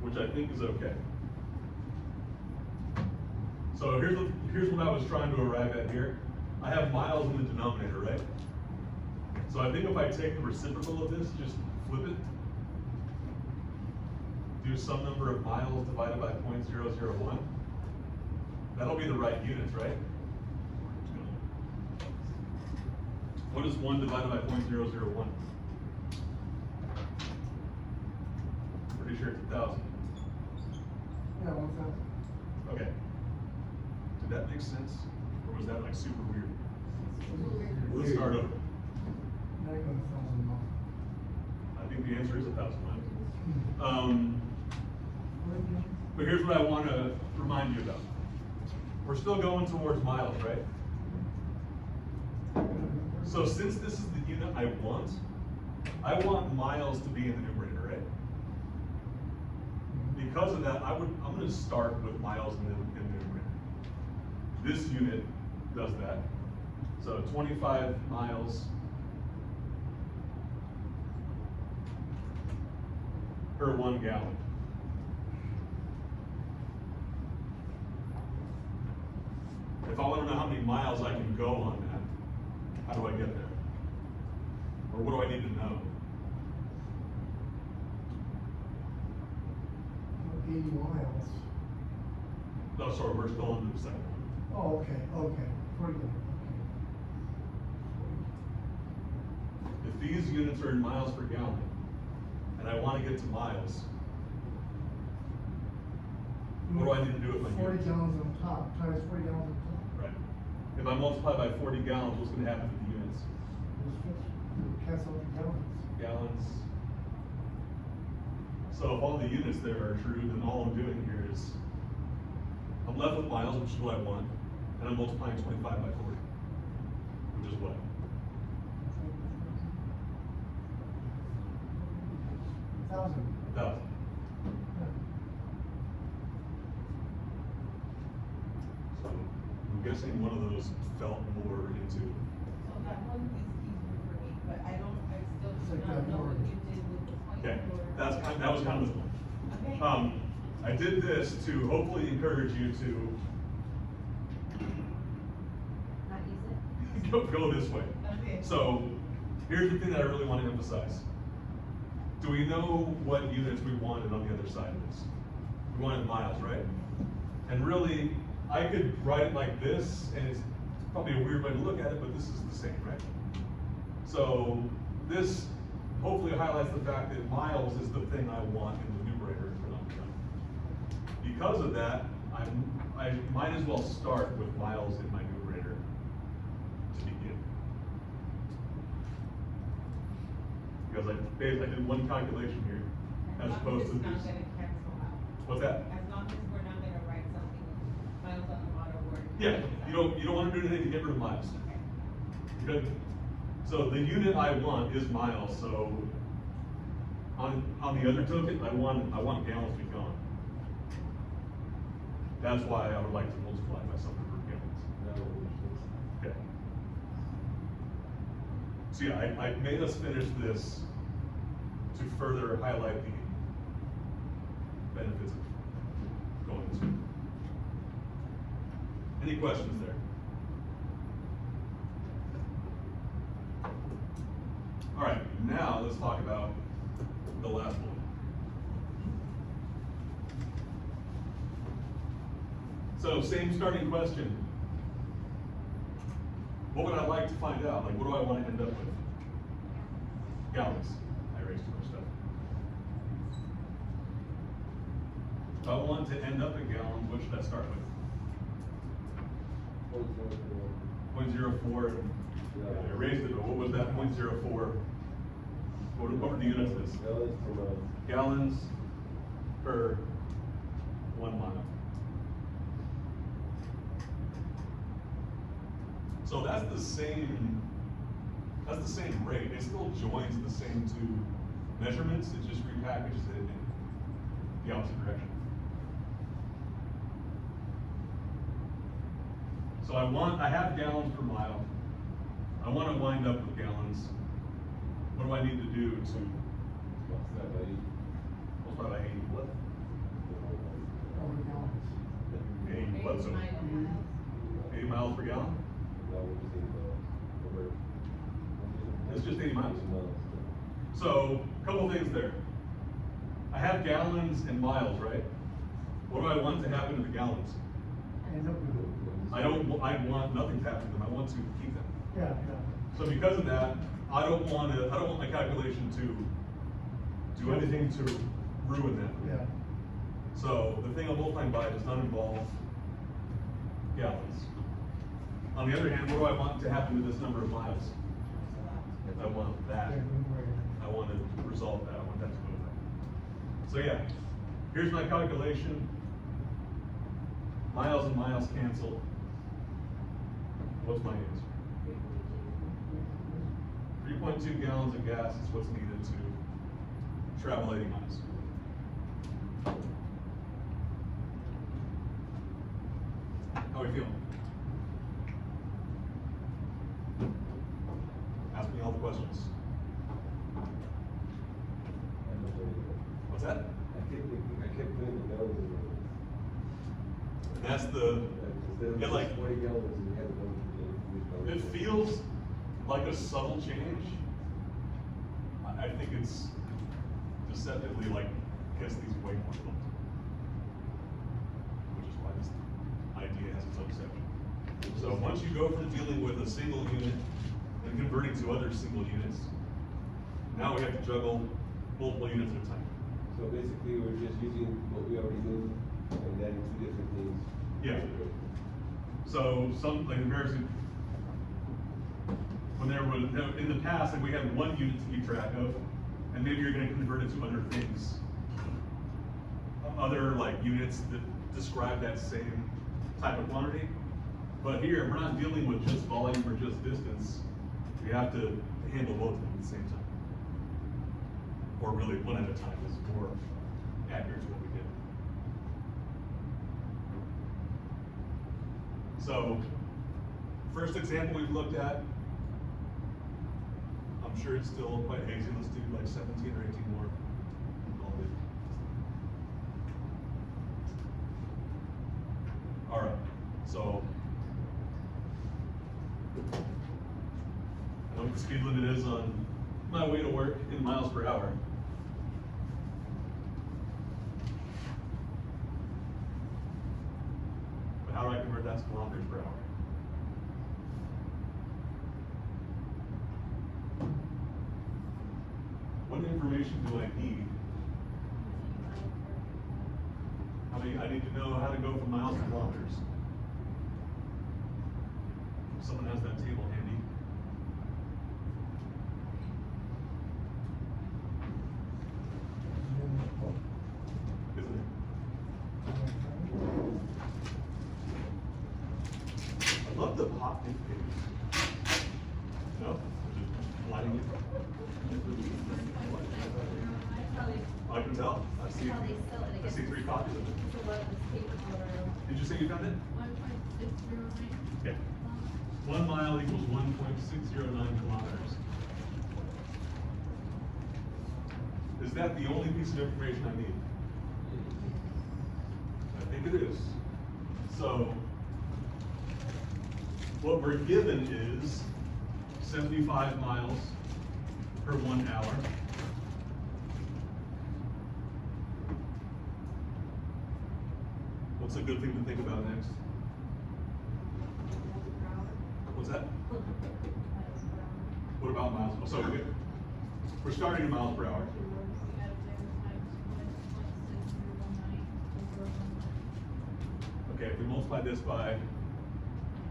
which I think is okay. So here's what I was trying to arrive at here. I have miles in the denominator, right? So I think if I take the reciprocal of this, just flip it, do some number of miles divided by 0.001, that'll be the right units, right? What is 1 divided by 0.001? Pretty sure it's 1,000. Yeah, 1,000. Okay. Did that make sense? Or was that like super weird? Let's start over. Not even 1,000 miles. I think the answer is 1,000 miles. But here's what I want to remind you about. We're still going towards miles, right? So since this is the unit I want miles to be in the numerator, right? Because of that, I'm gonna start with miles in the numerator. This unit does that. So 25 miles per 1 gallon. If I wanna know how many miles I can go on that, how do I get there? Or what do I need to know? 80 miles. No, sorry, we're still on the second one. Oh, okay, 40 gallons, If these units are in miles per gallon, and I wanna get to miles, what do I need to do with my 40 units? gallons on top, times 40 gallons on top. Right. If I multiply by 40 gallons, what's gonna happen to the units? Cancel the gallons. Gallons. So if all the units there are true, then all I'm doing here is, I'm left with miles, which is what I want, and I'm multiplying 25 by 40, which is what? 1,000. 1,000. So I'm guessing one of those felt more into, So that one is easier for me, but I still It's do like not that know what board. you did with the point. okay, for- that was kind of the point. Okay. I did this to hopefully encourage you to Not use it? go this way. Okay. So, here's the thing that I really want to emphasize. Do we know what units we wanted on the other side of this? We wanted miles, right? And really, I could write it like this, and it's probably a weird way to look at it, but this is the same, right? So, this hopefully highlights the fact that miles is the thing I want in the numerator and denominator. Because of that, I might as well start with miles in my numerator to begin. Because I did one calculation here, as opposed to It's not these. gonna cancel out. What's that? As long as we're not gonna write something with miles on the bottom word. Yeah, you don't wanna do anything to get rid of miles. Good. So the unit I want is miles, so on the other token, I want gallons to be gone. That's why I would like to multiply by something per gallons. Okay. So yeah, I made us finish this to further highlight the benefits of going this way. Any questions there? All right, now let's talk about the last one. So same starting question. What would I like to find out? Like, what do I want to end up with? Gallons. I erased too much stuff. If I want to end up at gallons, what should I start with? 0.04. I erased it, but what was that 0.04? What were the units of this? Gallons per 1 mile. So that's the same rate. It still joins the same two measurements. It just repackages it in the opposite direction. So I have gallons per mile. I want to wind up with gallons. What do I need to do to multiply by 80 what? 80 what, so 80 miles per gallon? It's just 80 miles. So, a couple things there. I have gallons and miles, right? What do I want to happen to the gallons? End up with it. I want nothing to happen to them. I want to keep them. Yeah. So because of that, I don't want my calculation to do anything to ruin that. Yeah. So the thing I'm multiplying by does not involve gallons. On the other hand, what do I want to happen to this number of miles? I want that. I want to resolve that. I want that to go away. So yeah, here's my calculation. Miles and miles cancel. What's my answer? 3.2 gallons of gas is what's needed to travel 80 miles. How are we feeling? Ask me all the questions. What's that? I kept putting the gallons in. And that's the, Instead of yeah, like, just 40 gallons, we had to go to it feels like a subtle change, I think it's deceptively like gets these way more built. Which is why this idea has its own section. So once you go from dealing with a single unit and converting to other single units, now we have to juggle multiple units at a time. So basically, we're just using what we already knew and then two different things. Yeah. So some, like embarrassing, when there was, in the past, like we had one unit to keep track of, and maybe you're gonna convert it to other things. Other like units that describe that same type of quantity. But here, we're not dealing with just volume or just distance. We have to handle both of them at the same time. Or really one at a time is more accurate to what we did. So, first example we've looked at, I'm sure it's still quite hazy. Let's do like 17 or 18 more. All right, so I know what the speed limit is on my way to work in miles per hour. But how do I convert that to kilometers per hour? What information do I need? I need to know how to go from miles to kilometers. If someone has that table handy. Isn't it? I love the pop ink page. No? Just lining it. I can tell. I see. How they sell it. I see 3 copies of it. It's a lot of this paper or- Did you say you found it? 1.609. Okay. 1 mile equals 1.609 kilometers. Is that the only piece of information I need? I think it is. So, what we're given is 75 miles per 1 hour. What's a good thing to think about next? What's that? What about miles? So we're starting at miles per hour. Okay, if we multiply this by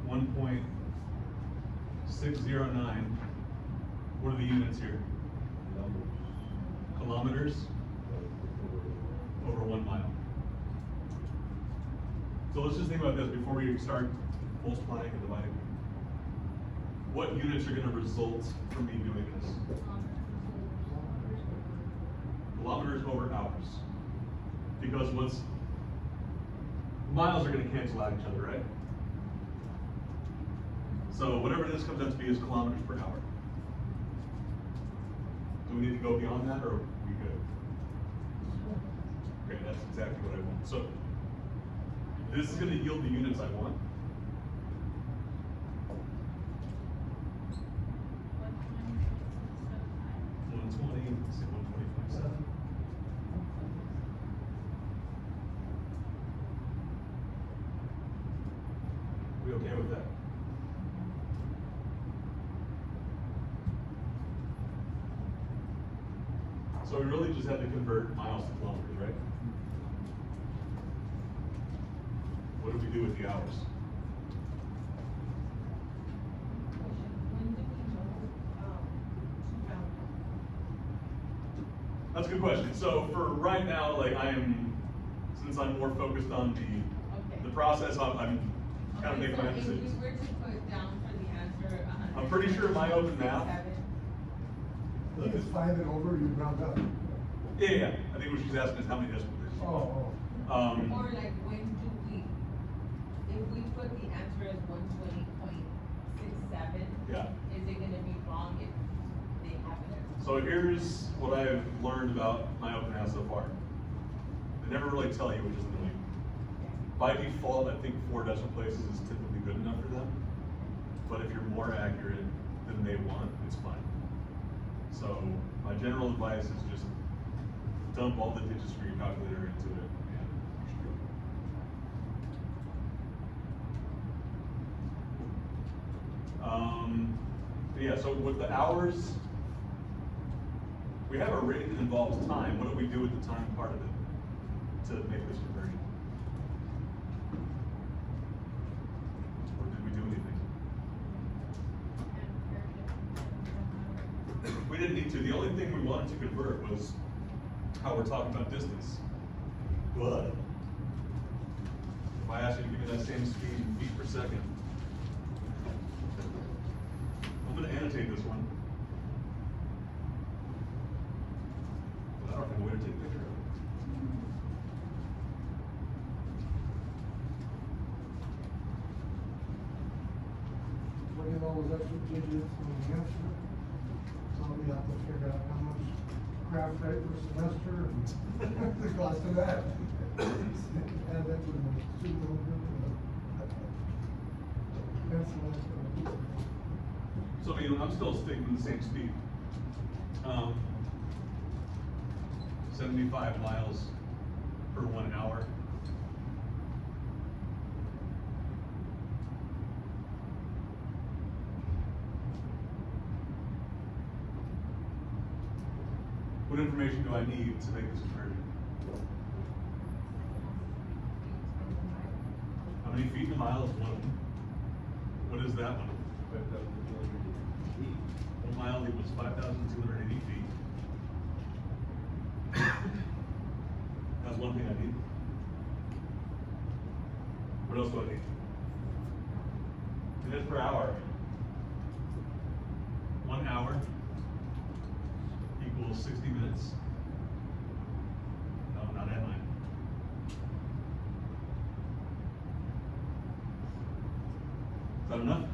1.609, what are the units here? Kilometers over 1 mile. So let's just think about this before we start multiplying and dividing. What units are gonna result from me doing this? Kilometers over hours. Because miles are gonna cancel out each other, right? So whatever this comes out to be is kilometers per hour. Do we need to go beyond that, or are we good? Okay, that's exactly what I want. So this is gonna yield the units I want. 120, let's say 120.7. We okay with that? So we really just had to convert miles to kilometers, right? What do we do with the hours? When do we know, That's a good question. So for right now, like since I'm more focused on the process, I'm kind of making my If we decisions. were to put down for the answer 100. I'm pretty sure my open math. I think it's 5 and over, you round up. Yeah. I think what she's asking is how many decimal places. Oh. Or like when do we, if we put the answer as 120.67. Yeah. Is it gonna be wrong if they have it as? So here's what I've learned about my open math so far. They never really tell you, which is annoying. By default, I think 4 decimal places is typically good enough for them. But if you're more accurate than they want, it's fine. So my general advice is just dump all the digits for your calculator into it and you should go. Yeah, so with the hours, we have a rate that involves time. What do we do with the time part of it to make this conversion? Or did we do anything? We didn't need to. The only thing we wanted to convert was how we're talking about distance. But if I ask you to give me that same speed in feet per second, I'm gonna annotate this one. But I don't have a way to take a picture of it. Putting in all those extra digits in the answer, so we have to figure out how much craft rate per semester and the cost of that. Add that to the student loan. Pencil it. So, I mean, I'm still sticking with the same speed. 75 miles per 1 hour. What information do I need to make this conversion? How many feet in a mile is one of them? What is that one? 1 mile equals 5,280 feet. That's one thing I need. What else do I need? Minutes per hour. 1 hour equals 60 minutes. No, not at mine. Is that enough?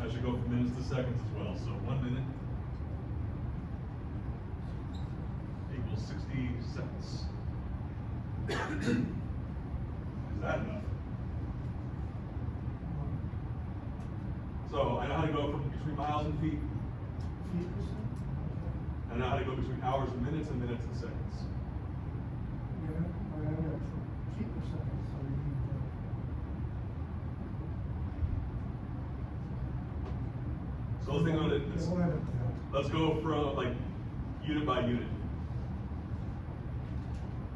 I should go from minutes to seconds as well. So 1 minute equals 60 seconds. Is that enough? So I know how to go from between miles and feet. Feet per second. I know how to go between hours and minutes and seconds. Yeah, I got feet per second, so we need So let's think about it. Let's go from like unit by unit.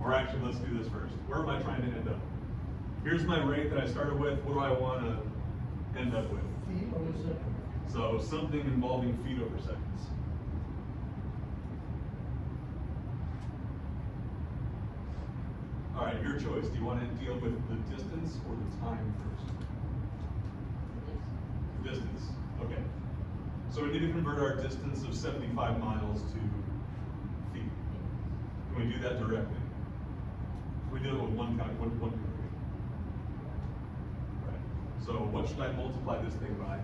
Or actually, let's do this first. Where am I trying to end up? Here's my rate that I started with. What do I want to end up with? feet over second. So something involving feet over seconds. All right, your choice. Do you want to deal with the distance or the time first? Distance. Okay. So we need to convert our distance of 75 miles to feet. Can we do that directly? We do it with one conversion. Right. So what should I multiply this thing by?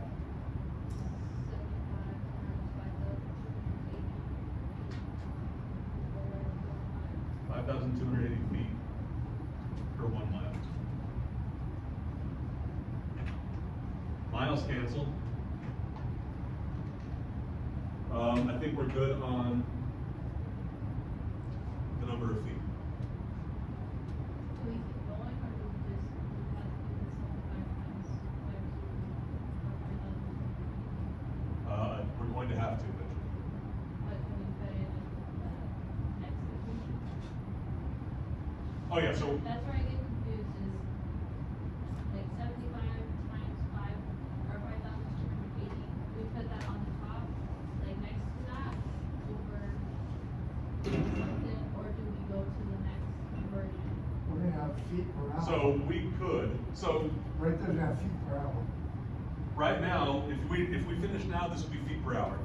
5,280 feet per 1 mile. Miles cancel. I think we're good on the number of feet. Do we keep going, or do we just have to do this all 5 times, 5 to 5,000? We're going to have to eventually. But can we put it in the next equation? Oh yeah, so That's where I get confused, is like 75 times 5, or 5,280, we put that on the top, like next to that, over something, or do we go to the next conversion? We're gonna have feet per hour. so we could. So Right there's gonna have feet per hour. right now, if we finish now, this would be feet per hour.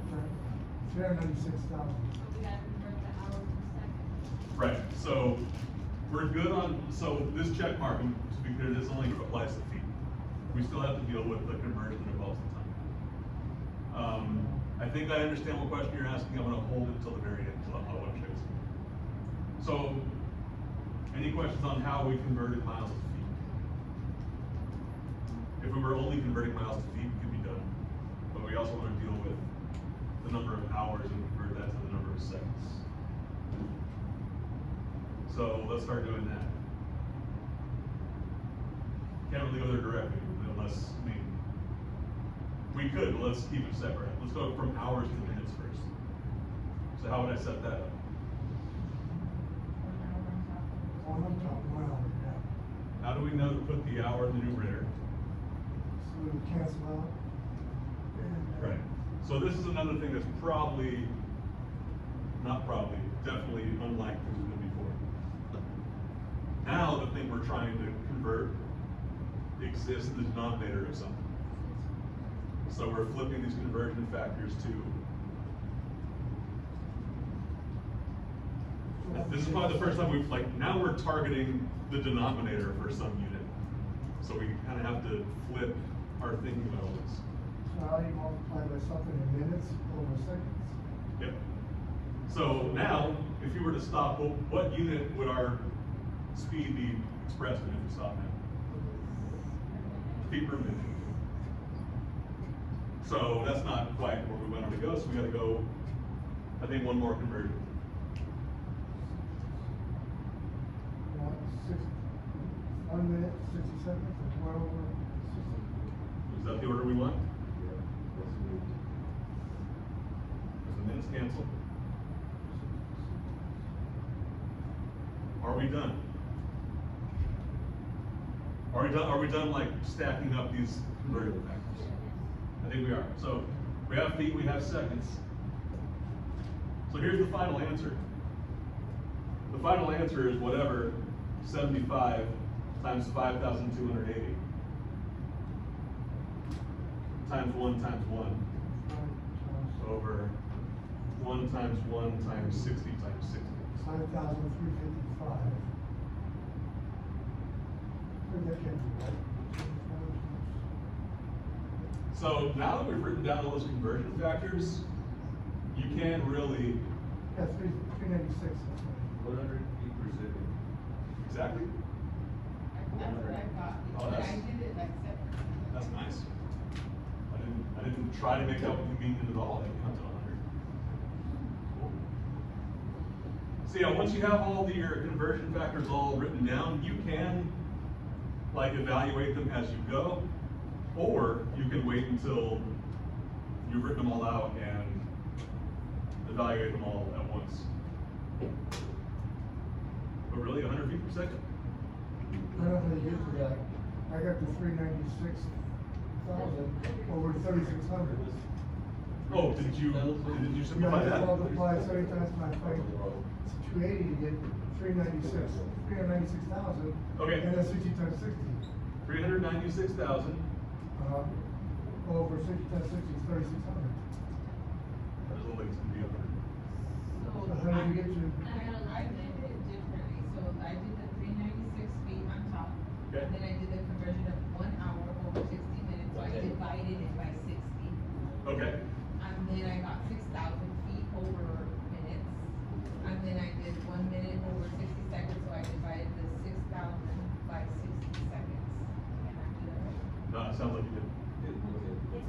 396,000. So we gotta convert the hours in seconds. Right. So we're good on. So this check mark, to be clear, this only applies to feet. We still have to deal with the conversion that involves the time. I think I understand what question you're asking. I'm going to hold it until the very end, so I'll show you. So, any questions on how we converted miles to feet? If we were only converting miles to feet, it could be done. But but we also wanna deal with the number of hours and convert that to the number of seconds. So let's start doing that. Can't really go there directly unless, I mean, we could, but let's keep it separate. Let's go from hours to minutes first. So how would I set that up? On top, 1 hour, yeah. How do we know to put the hour in the numerator? So we would cancel out. And, Right. So this is another thing that's probably, not probably, definitely unlike things we've done before. Now the thing we're trying to convert exists in the denominator of something. So we're flipping these conversion factors to, this is probably the first time we've, like, now we're targeting the denominator for some unit. So we kind of have to flip our thinking about all this. So how do you multiply by something in minutes over seconds? Yep. So now, if you were to stop, what unit would our speed be expressed in if we stop now? Feet per minute. So that's not quite where we wanted to go, so we gotta go, I think, one more conversion. Well, 1 minute, 60 seconds, or 12 over 60. Is that the order we want? Yeah, that's me. Does the minutes cancel? Are we done? Are we done like stacking up these conversion factors? I think we are. So we have feet, we have seconds. So here's the final answer. The final answer is whatever 75 times 5,280 times 1 times 1 over 1 times 1 times 60 times 60. 5,355. That can't be right. So now that we've written down all those conversion factors, you can really, Yeah, 396. That's right. 100 feet per second. exactly, That's what I thought, Oh, but I that's- did it like separate. that's nice. I didn't try to make that inconvenient at all, I didn't count to 100. Cool. So yeah, once you have all your conversion factors all written down, you can like evaluate them as you go, or you can wait until you've written them all out and evaluate them all at once. But really, 100 feet per second? I don't know how you get to that. I got the 396,000 over 3,600. Oh, did you Yeah, simplify I that? multiply 30 times my point, it's 280 to get 396,000. Okay. And that's 60 times 60. 396,000. Over 60 times 60 is 3,600. That is only going to be 100. So how do you get to? I did it differently, so I did the 396 feet on top. Okay. And then I did the conversion of 1 hour over 60 minutes, so I Okay. divided it by 60. Okay. And then I got 6,000 feet over minutes. And then I did 1 minute over 60 seconds, so I divided the 6,000 by 60 seconds. And I did it right. No, it sounds like you did. It was It's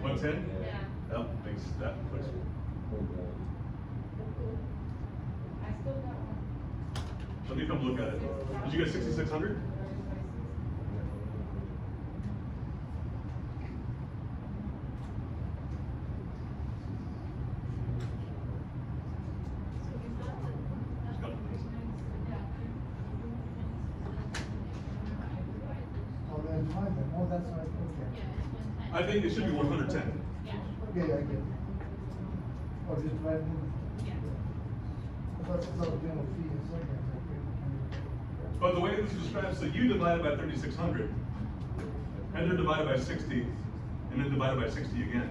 110. 110? Yeah. That makes that clicks. I still got one. Let me come look at it. Did you get 6,600? Oh, then fine then. Oh, that's right, okay. Yeah, it's 110. I think it should be 110. Yeah, Yeah, I get it. Oh, just divide it. yeah. I thought it was general fee in seconds. But the way this is described, so you divided by 3,600, and they're divided by 60, and then divided by 60 again.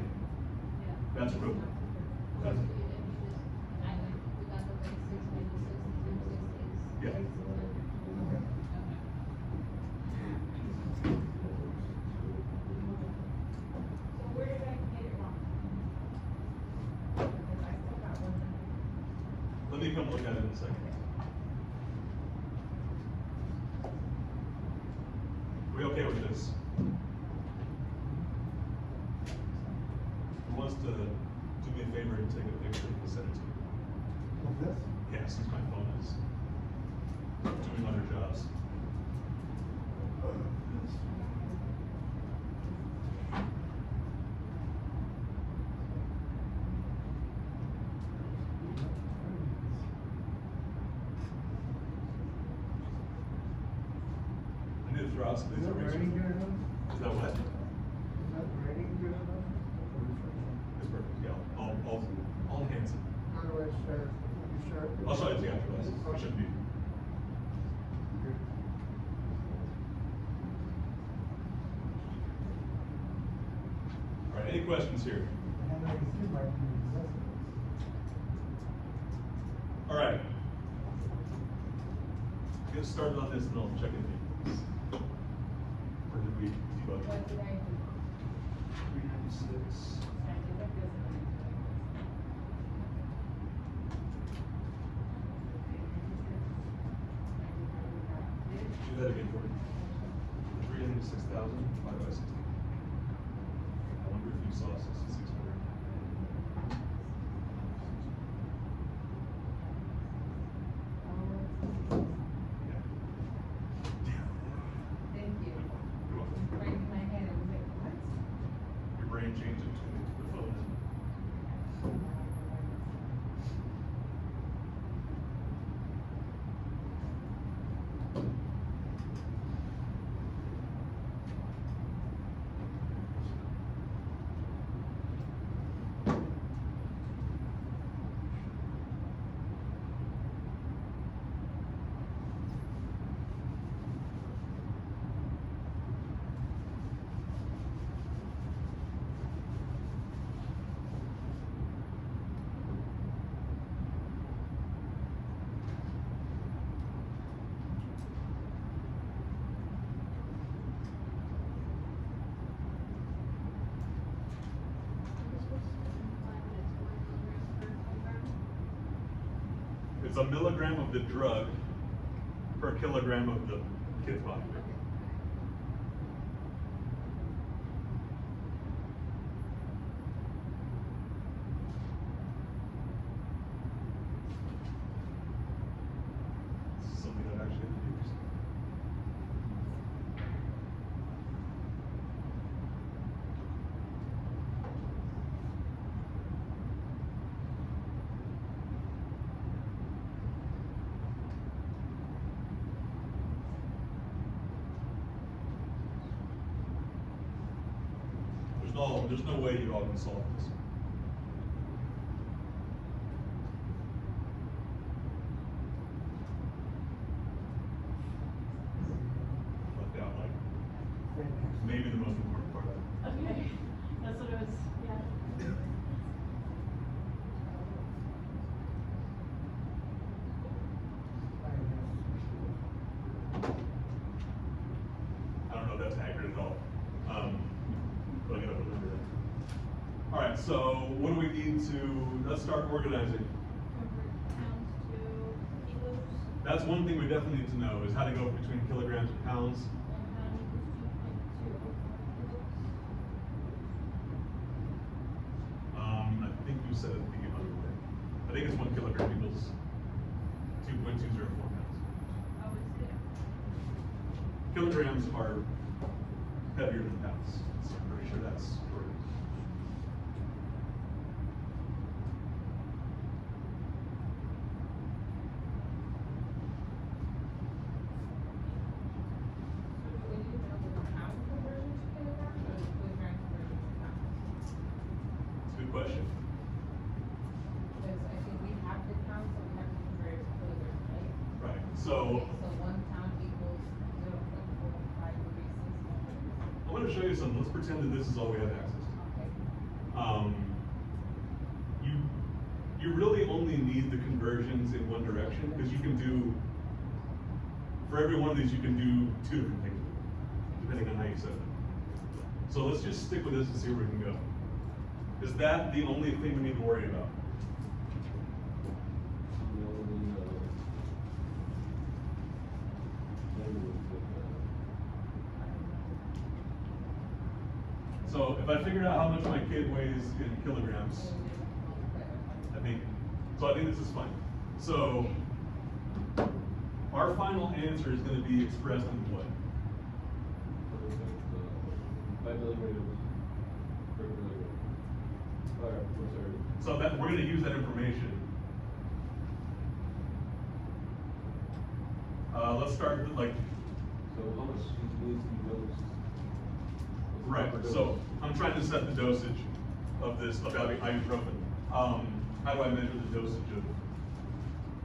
That's equivalent. That's, yeah. So where did I get it wrong? Because I still got one. Let me come look at it in a second. We okay with this? to do me a favor and take a picture and send it to me. Of this? Yeah, since my phone is doing other jobs. I need to throw out some Is things. that writing good enough? Is that what? Is that writing good enough? It's perfect, yeah, I'll enhance it. How do I share? You share it? I'll show it to you after this, it shouldn't be. Good. All right, any questions here? And I can see my possessive. All right. Get started on this and I'll check in. Or did we debug? What did I do? 396. I did a business. Do that again for me. 306,000 divided by 60. I wonder if you saw 6,600. Yeah. Thank you. You're welcome. Right in my head, I was like, what? Your brain changed it to the phone. It's a milligram of the drug per kilogram of the kid's body weight. This is something I've actually used. There's no way you all can solve this. Left out like maybe the most important part of it. Okay, that's what it was, yeah. I don't know if that's accurate at all. But I gotta remember that. All right, so what do we need to, let's start organizing. Convert pounds to kilos, That's one thing we definitely need to know is how to go between kilograms and pounds. and pound equals 2.2 kilos. I think you said it at the beginning of the way. I think it's 1 kilogram equals 2.204 pounds. I would say. Kilograms are heavier than pounds, so I'm pretty sure that's correct. So do we need to know the pound conversion to kilogram or the kilogram conversion to pound? It's a good question. Because I think we have the pound, so we have to convert it to kilogram, right? Right, so So 1 pound equals 0.4536. I'm gonna show you something. Let's pretend that this is all we have access to. Okay. You really only need the conversions in one direction because you can do, for every one of these, you can do 2 different things, depending on how you set it. So let's just stick with this and see where we can go. Is that the only thing we need to worry about? So if I figured out how much my kid weighs in kilograms, I think this is fine. So our final answer is gonna be expressed in what? 5 milligrams per kilogram. Alright, I'm sorry. So that, we're gonna use that information. Let's start with like, So how much needs to be dosed? right, so I'm trying to set the dosage of this, of ibuprofen. How do I measure the dosage of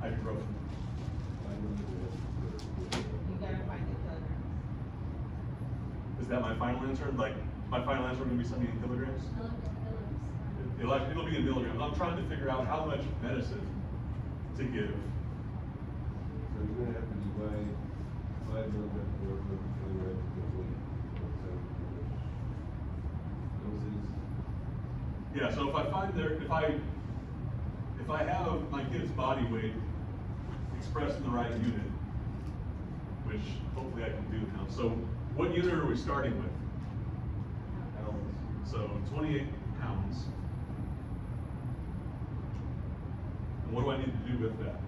ibuprofen? 5 milligrams per You kilogram. gotta find the kilograms. Is that my final answer? Like, my final answer gonna be something in kilograms? It'll be in milligrams. I'm trying to figure out how much medicine to give. So you're gonna have to divide 5 milligrams per kilogram to weight. Doses. Yeah, so if I find if I have my kid's body weight expressed in the right unit, which hopefully I can do now. So what unit are we starting with? Pounds. So 28 pounds. And what do I need to do with that?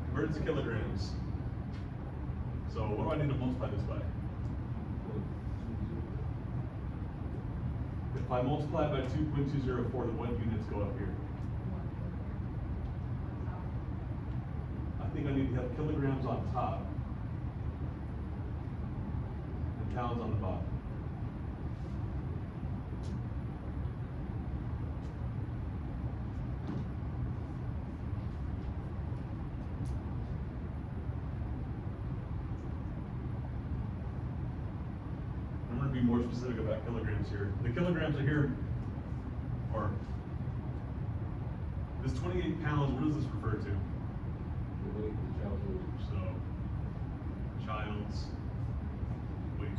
Convert it to kilograms. So what do I need to multiply this by? If I multiply it by 2.204, then what units go up here? I think I need to have kilograms on top and pounds on the bottom. I'm going to be more specific about kilograms here. The kilograms are here, or this 28 pounds, what does this refer to? The weight, the child's weight. So, child's weight.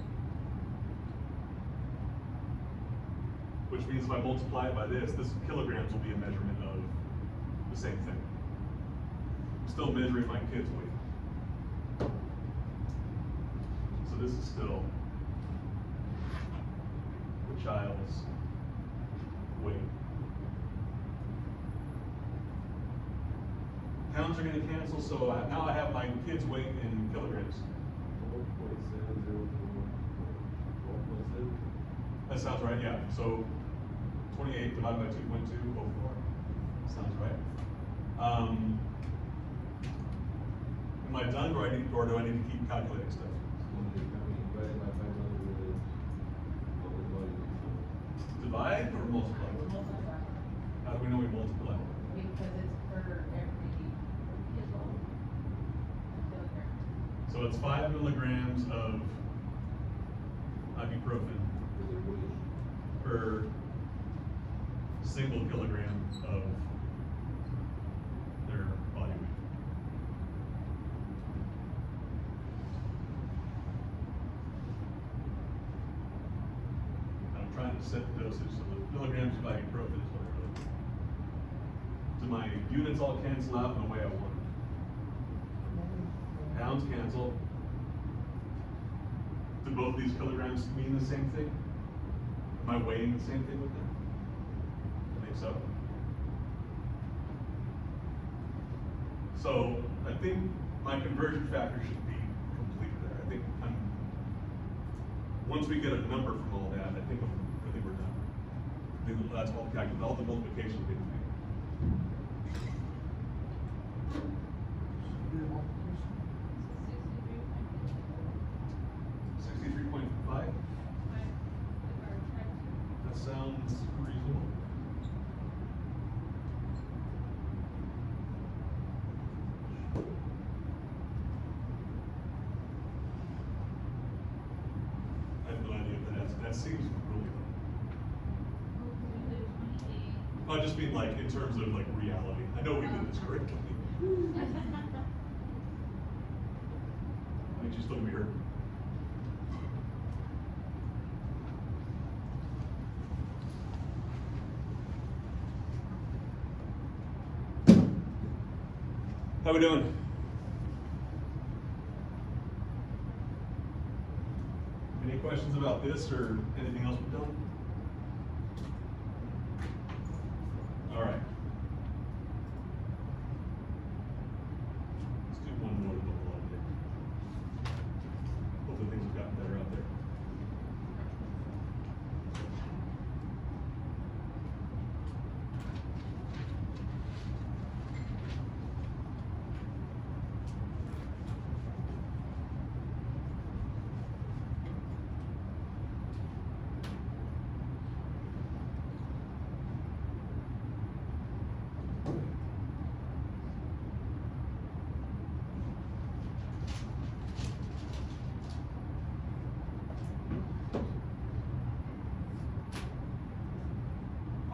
Which means if I multiply it by this kilograms will be a measurement of the same thing. I'm still measuring my kid's weight. So this is still the child's weight. Pounds are gonna cancel, so now I have my kid's weight in kilograms. 1.704. That sounds right, yeah. So 28 divided by 2.204. Sounds right. Am I done, or do I need to keep calculating stuff? Divided by 5 milligrams. Divide or multiply? How do we know we multiply? Because it's per every kilogram. So it's 5 milligrams of ibuprofen per single kilogram of their body weight. I'm trying to set the dosage, so the milligrams of ibuprofen is what I really want. Do my units all cancel out in the way I want? Pounds cancel. Do both these kilograms mean the same thing? Am I weighing the same thing with them? I think so. So I think my conversion factor should be complete there. I think once we get a number from all that, I think we're done. I think that's all calculated, all the multiplication will be made. So 63.5? That sounds reasonable. I have no idea if that seems really low. I just mean like in terms of like reality. I know we did this correctly. I think she's still gonna be hurt. How we doing? Any questions about this or anything else we've done? All right. Let's do one more to go along here. Hopefully things have gotten better out there.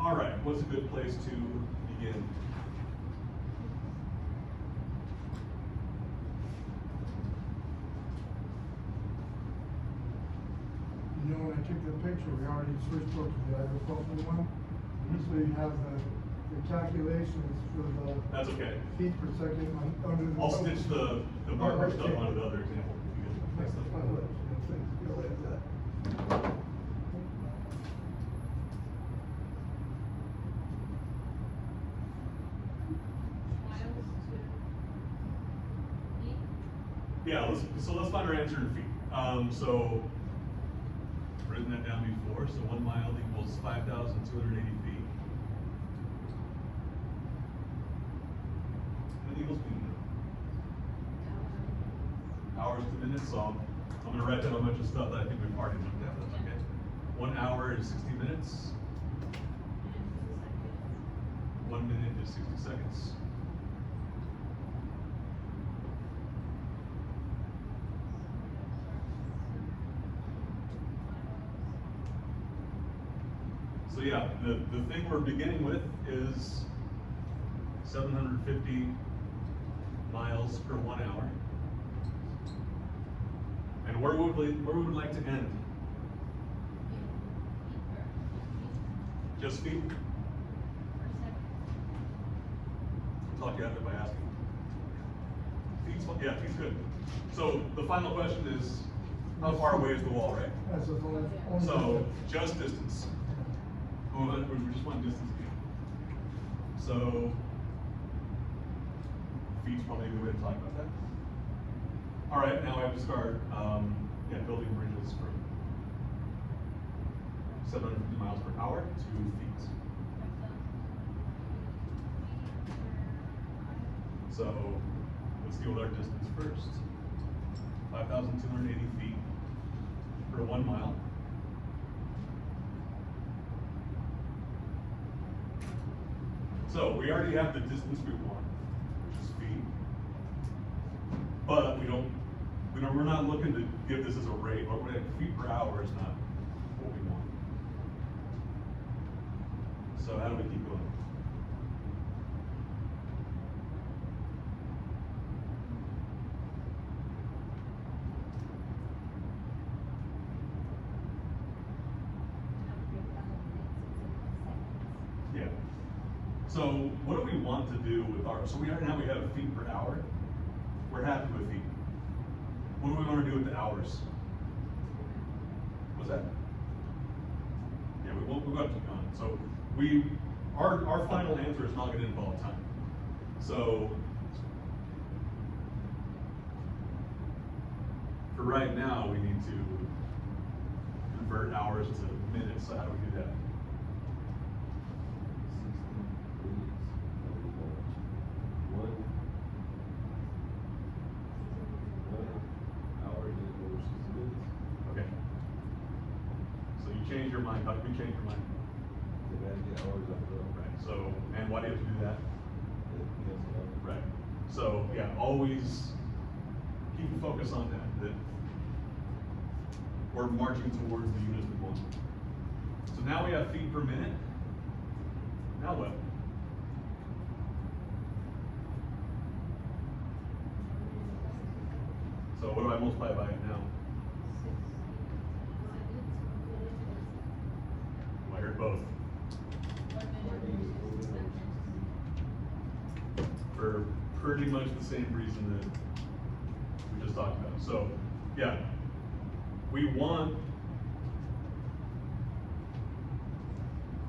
All right, what's a good place to begin? You know, when I took the picture, we already switched over to the agricultural one. So you have the calculations for the That's okay. feet per second under the. I'll stitch the marker stuff Okay. onto the other example. if you get That's mixed my up. wish, things go like that. Miles to feet. Yeah, let's find our answer in feet. So, written that down before, so 1 mile equals 5,280 feet. And equals feet. Hours to minutes, so I'm gonna write down a bunch of stuff that I think we've already looked at, that's okay. 1 hour is 60 minutes, 1 minute is 60 seconds. So yeah, the thing we're beginning with is 750 miles per 1 hour. And where would we like to end? Just feet? I'll talk you out of it by asking. Feet's, yeah, feet's good. So the final question is, how far away is the wall, right? That's the only. So, just distance. Oh, we just want distance again. So, feet's probably a good way to talk about that. All right, now I have to start, building bridges from 750 miles per hour to feet. So, let's deal with our distance first. 5,280 feet for 1 mile. So we already have the distance we want, which is feet. But we're not looking to give this as a rate, but feet per hour is not what we want. So how do we keep going? Yeah. So what do we want to do with our, so right now we have feet per hour. We're happy with feet. What do we want to do with the hours? What's that? Yeah, we'll have to keep going. So our final answer is not going to involve time. So for right now, we need to convert hours to minutes. So how do we do that? 1 hour equals 60 minutes. Okay. So you change your mind. How did we change your mind? Then add the hours up to. Right. So, and why do you have to do that? Yes, Right. So, yeah, always keep a focus on that we're marching towards the units we want. So now we have feet per minute. Now what? So what do I multiply by now? I heard both. For pretty much the same reason that we just talked about. So, yeah,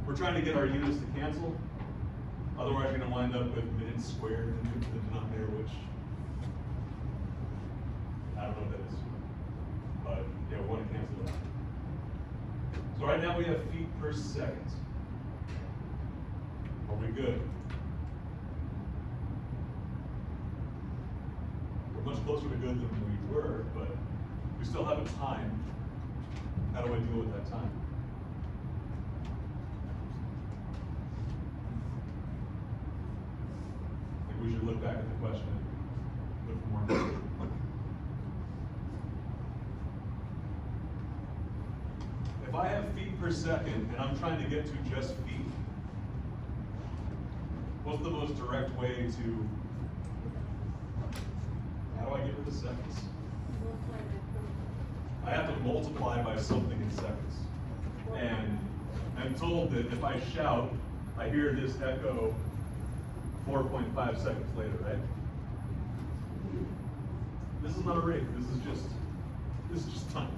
we're trying to get our units to cancel. Otherwise, you're gonna wind up with minutes squared in the denominator, which I don't know what that is. But yeah, we wanna cancel that. So right now we have feet per second. Are we good? We're much closer to good than we were, but we still have a time. How do I deal with that time? I think we should look back at the question and look for more information. If I have feet per second and I'm trying to get to just feet, what's the most direct way to, how do I get rid of seconds? I have to multiply by something in seconds. And I'm told that if I shout, I hear this echo 4.5 seconds later, right? This is not a rate, this is just time.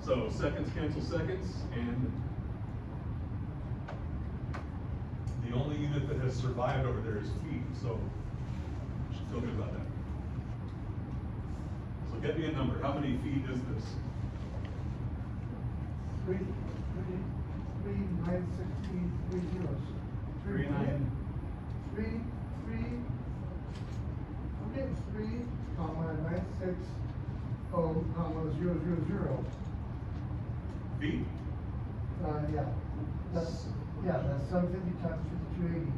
So seconds cancel seconds, and the only unit that has survived over there is feet, so you should feel good about that. So get me a number. How many feet is this? 3, 9, 16, 3 zeros. 3, 9. 3, I'm getting 3, comma, 9, 6, oh, comma, 0, 0, 0. Feet? Yeah, that's 750 times 5280.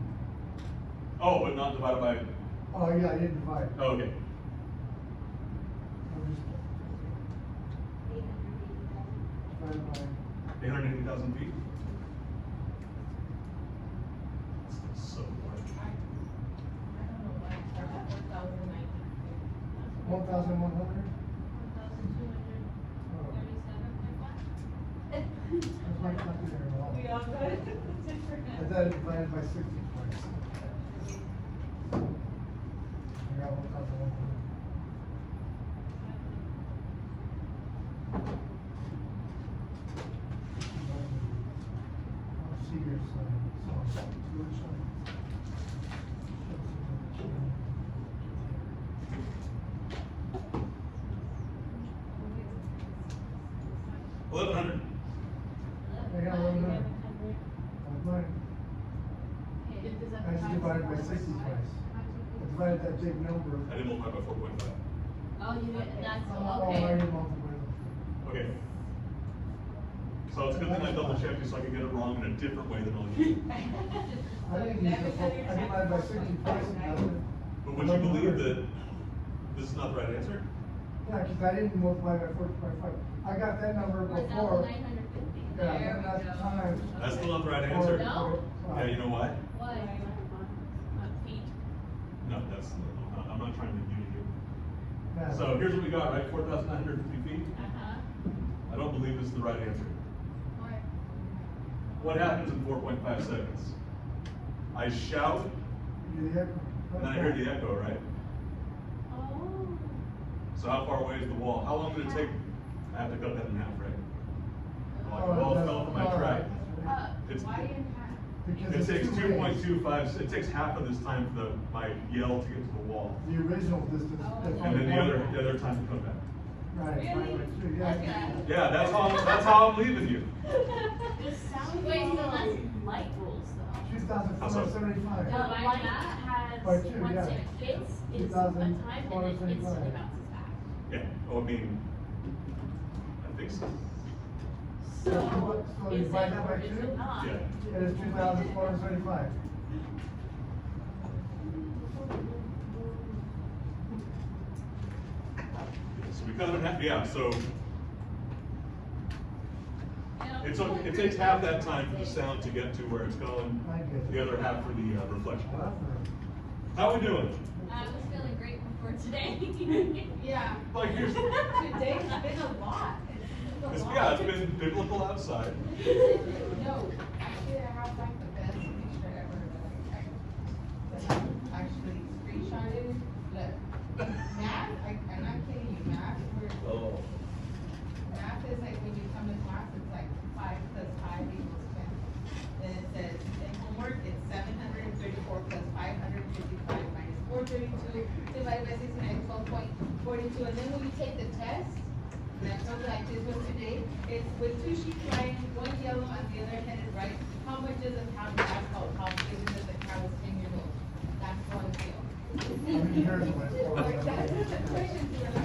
Oh, but not divided by, Oh, yeah, I didn't divide. oh, okay. I'm just divided by, 880,000 feet? That's so large. I don't know why, I got 1,900. 1,100? 1,237.1. That's my calculator wrong. We all got it different. I thought it divided by 60 twice. I got 1,100. I'll see your sign, so, your sign. 1,100. I got 1,100. That's mine. I just divided by 60 twice. I divided that big number. I didn't multiply by 4.5. Oh, you did, that's, Oh, I okay. didn't multiply them. Okay. So it's a good thing I double checked you so I can get it wrong in a different way than I'll use. I didn't use the full, I divided by 60 twice and got it. But would you believe that this is not the right answer? Yeah, cause I didn't multiply by 4.5. I got that number before. 1,950. Yeah, There we that's go. times. That's still not the right answer. No? Yeah, you know why? What? Feet. No, I'm not trying to use you. Yeah. So here's what we got, right? 4,950 feet? Uh-huh. I don't believe this is the right answer. Why? What happens in 4.5 seconds? I shout, You hear the echo? and then I hear the echo, right? Oh. So how far away is the wall? How long did it take? I have to cut that in half, right? Like, Oh, the wall that's- fell from my oh, track. It's- Why in half? Because It it's takes 2 ways. 2.25, it takes half of this time for my yell to get to the wall. The original distance. Oh. is And then only the one. other time to come back. Right, Really? 5.2, Okay. yeah. Yeah, that's how I'm leaving you. This sounds. Wait, so that's light rules though. 2,475. No, The light has, By 2, once yeah. it hits, it's a 2,000 time and it instantly 475. bounces back. Yeah, oh, I mean, I think so. So, So you is divide it that by or is 2? it not? Yeah. It is 2,475. So we cut it in half, yeah, so Yeah. it takes half that time for the sound to get to where it's going, I get it. the other half for the reflection. Well, How we doing? I was feeling great before today. Yeah. Like, here's, Today's been a lot. yeah, it's been biblical outside. No, actually, I have like the best picture ever that I actually screenshotted. Look, Matt, I'm not kidding you, divided by 69, 12.42, and then when you take the test, that's something like this one today, it's with 2 sheets lying, 1 yellow and the other headed right, how much does a pound of asphalt cost, given that the cow is 10 years old? That's one deal. How many years am I for? Like, that's the question to the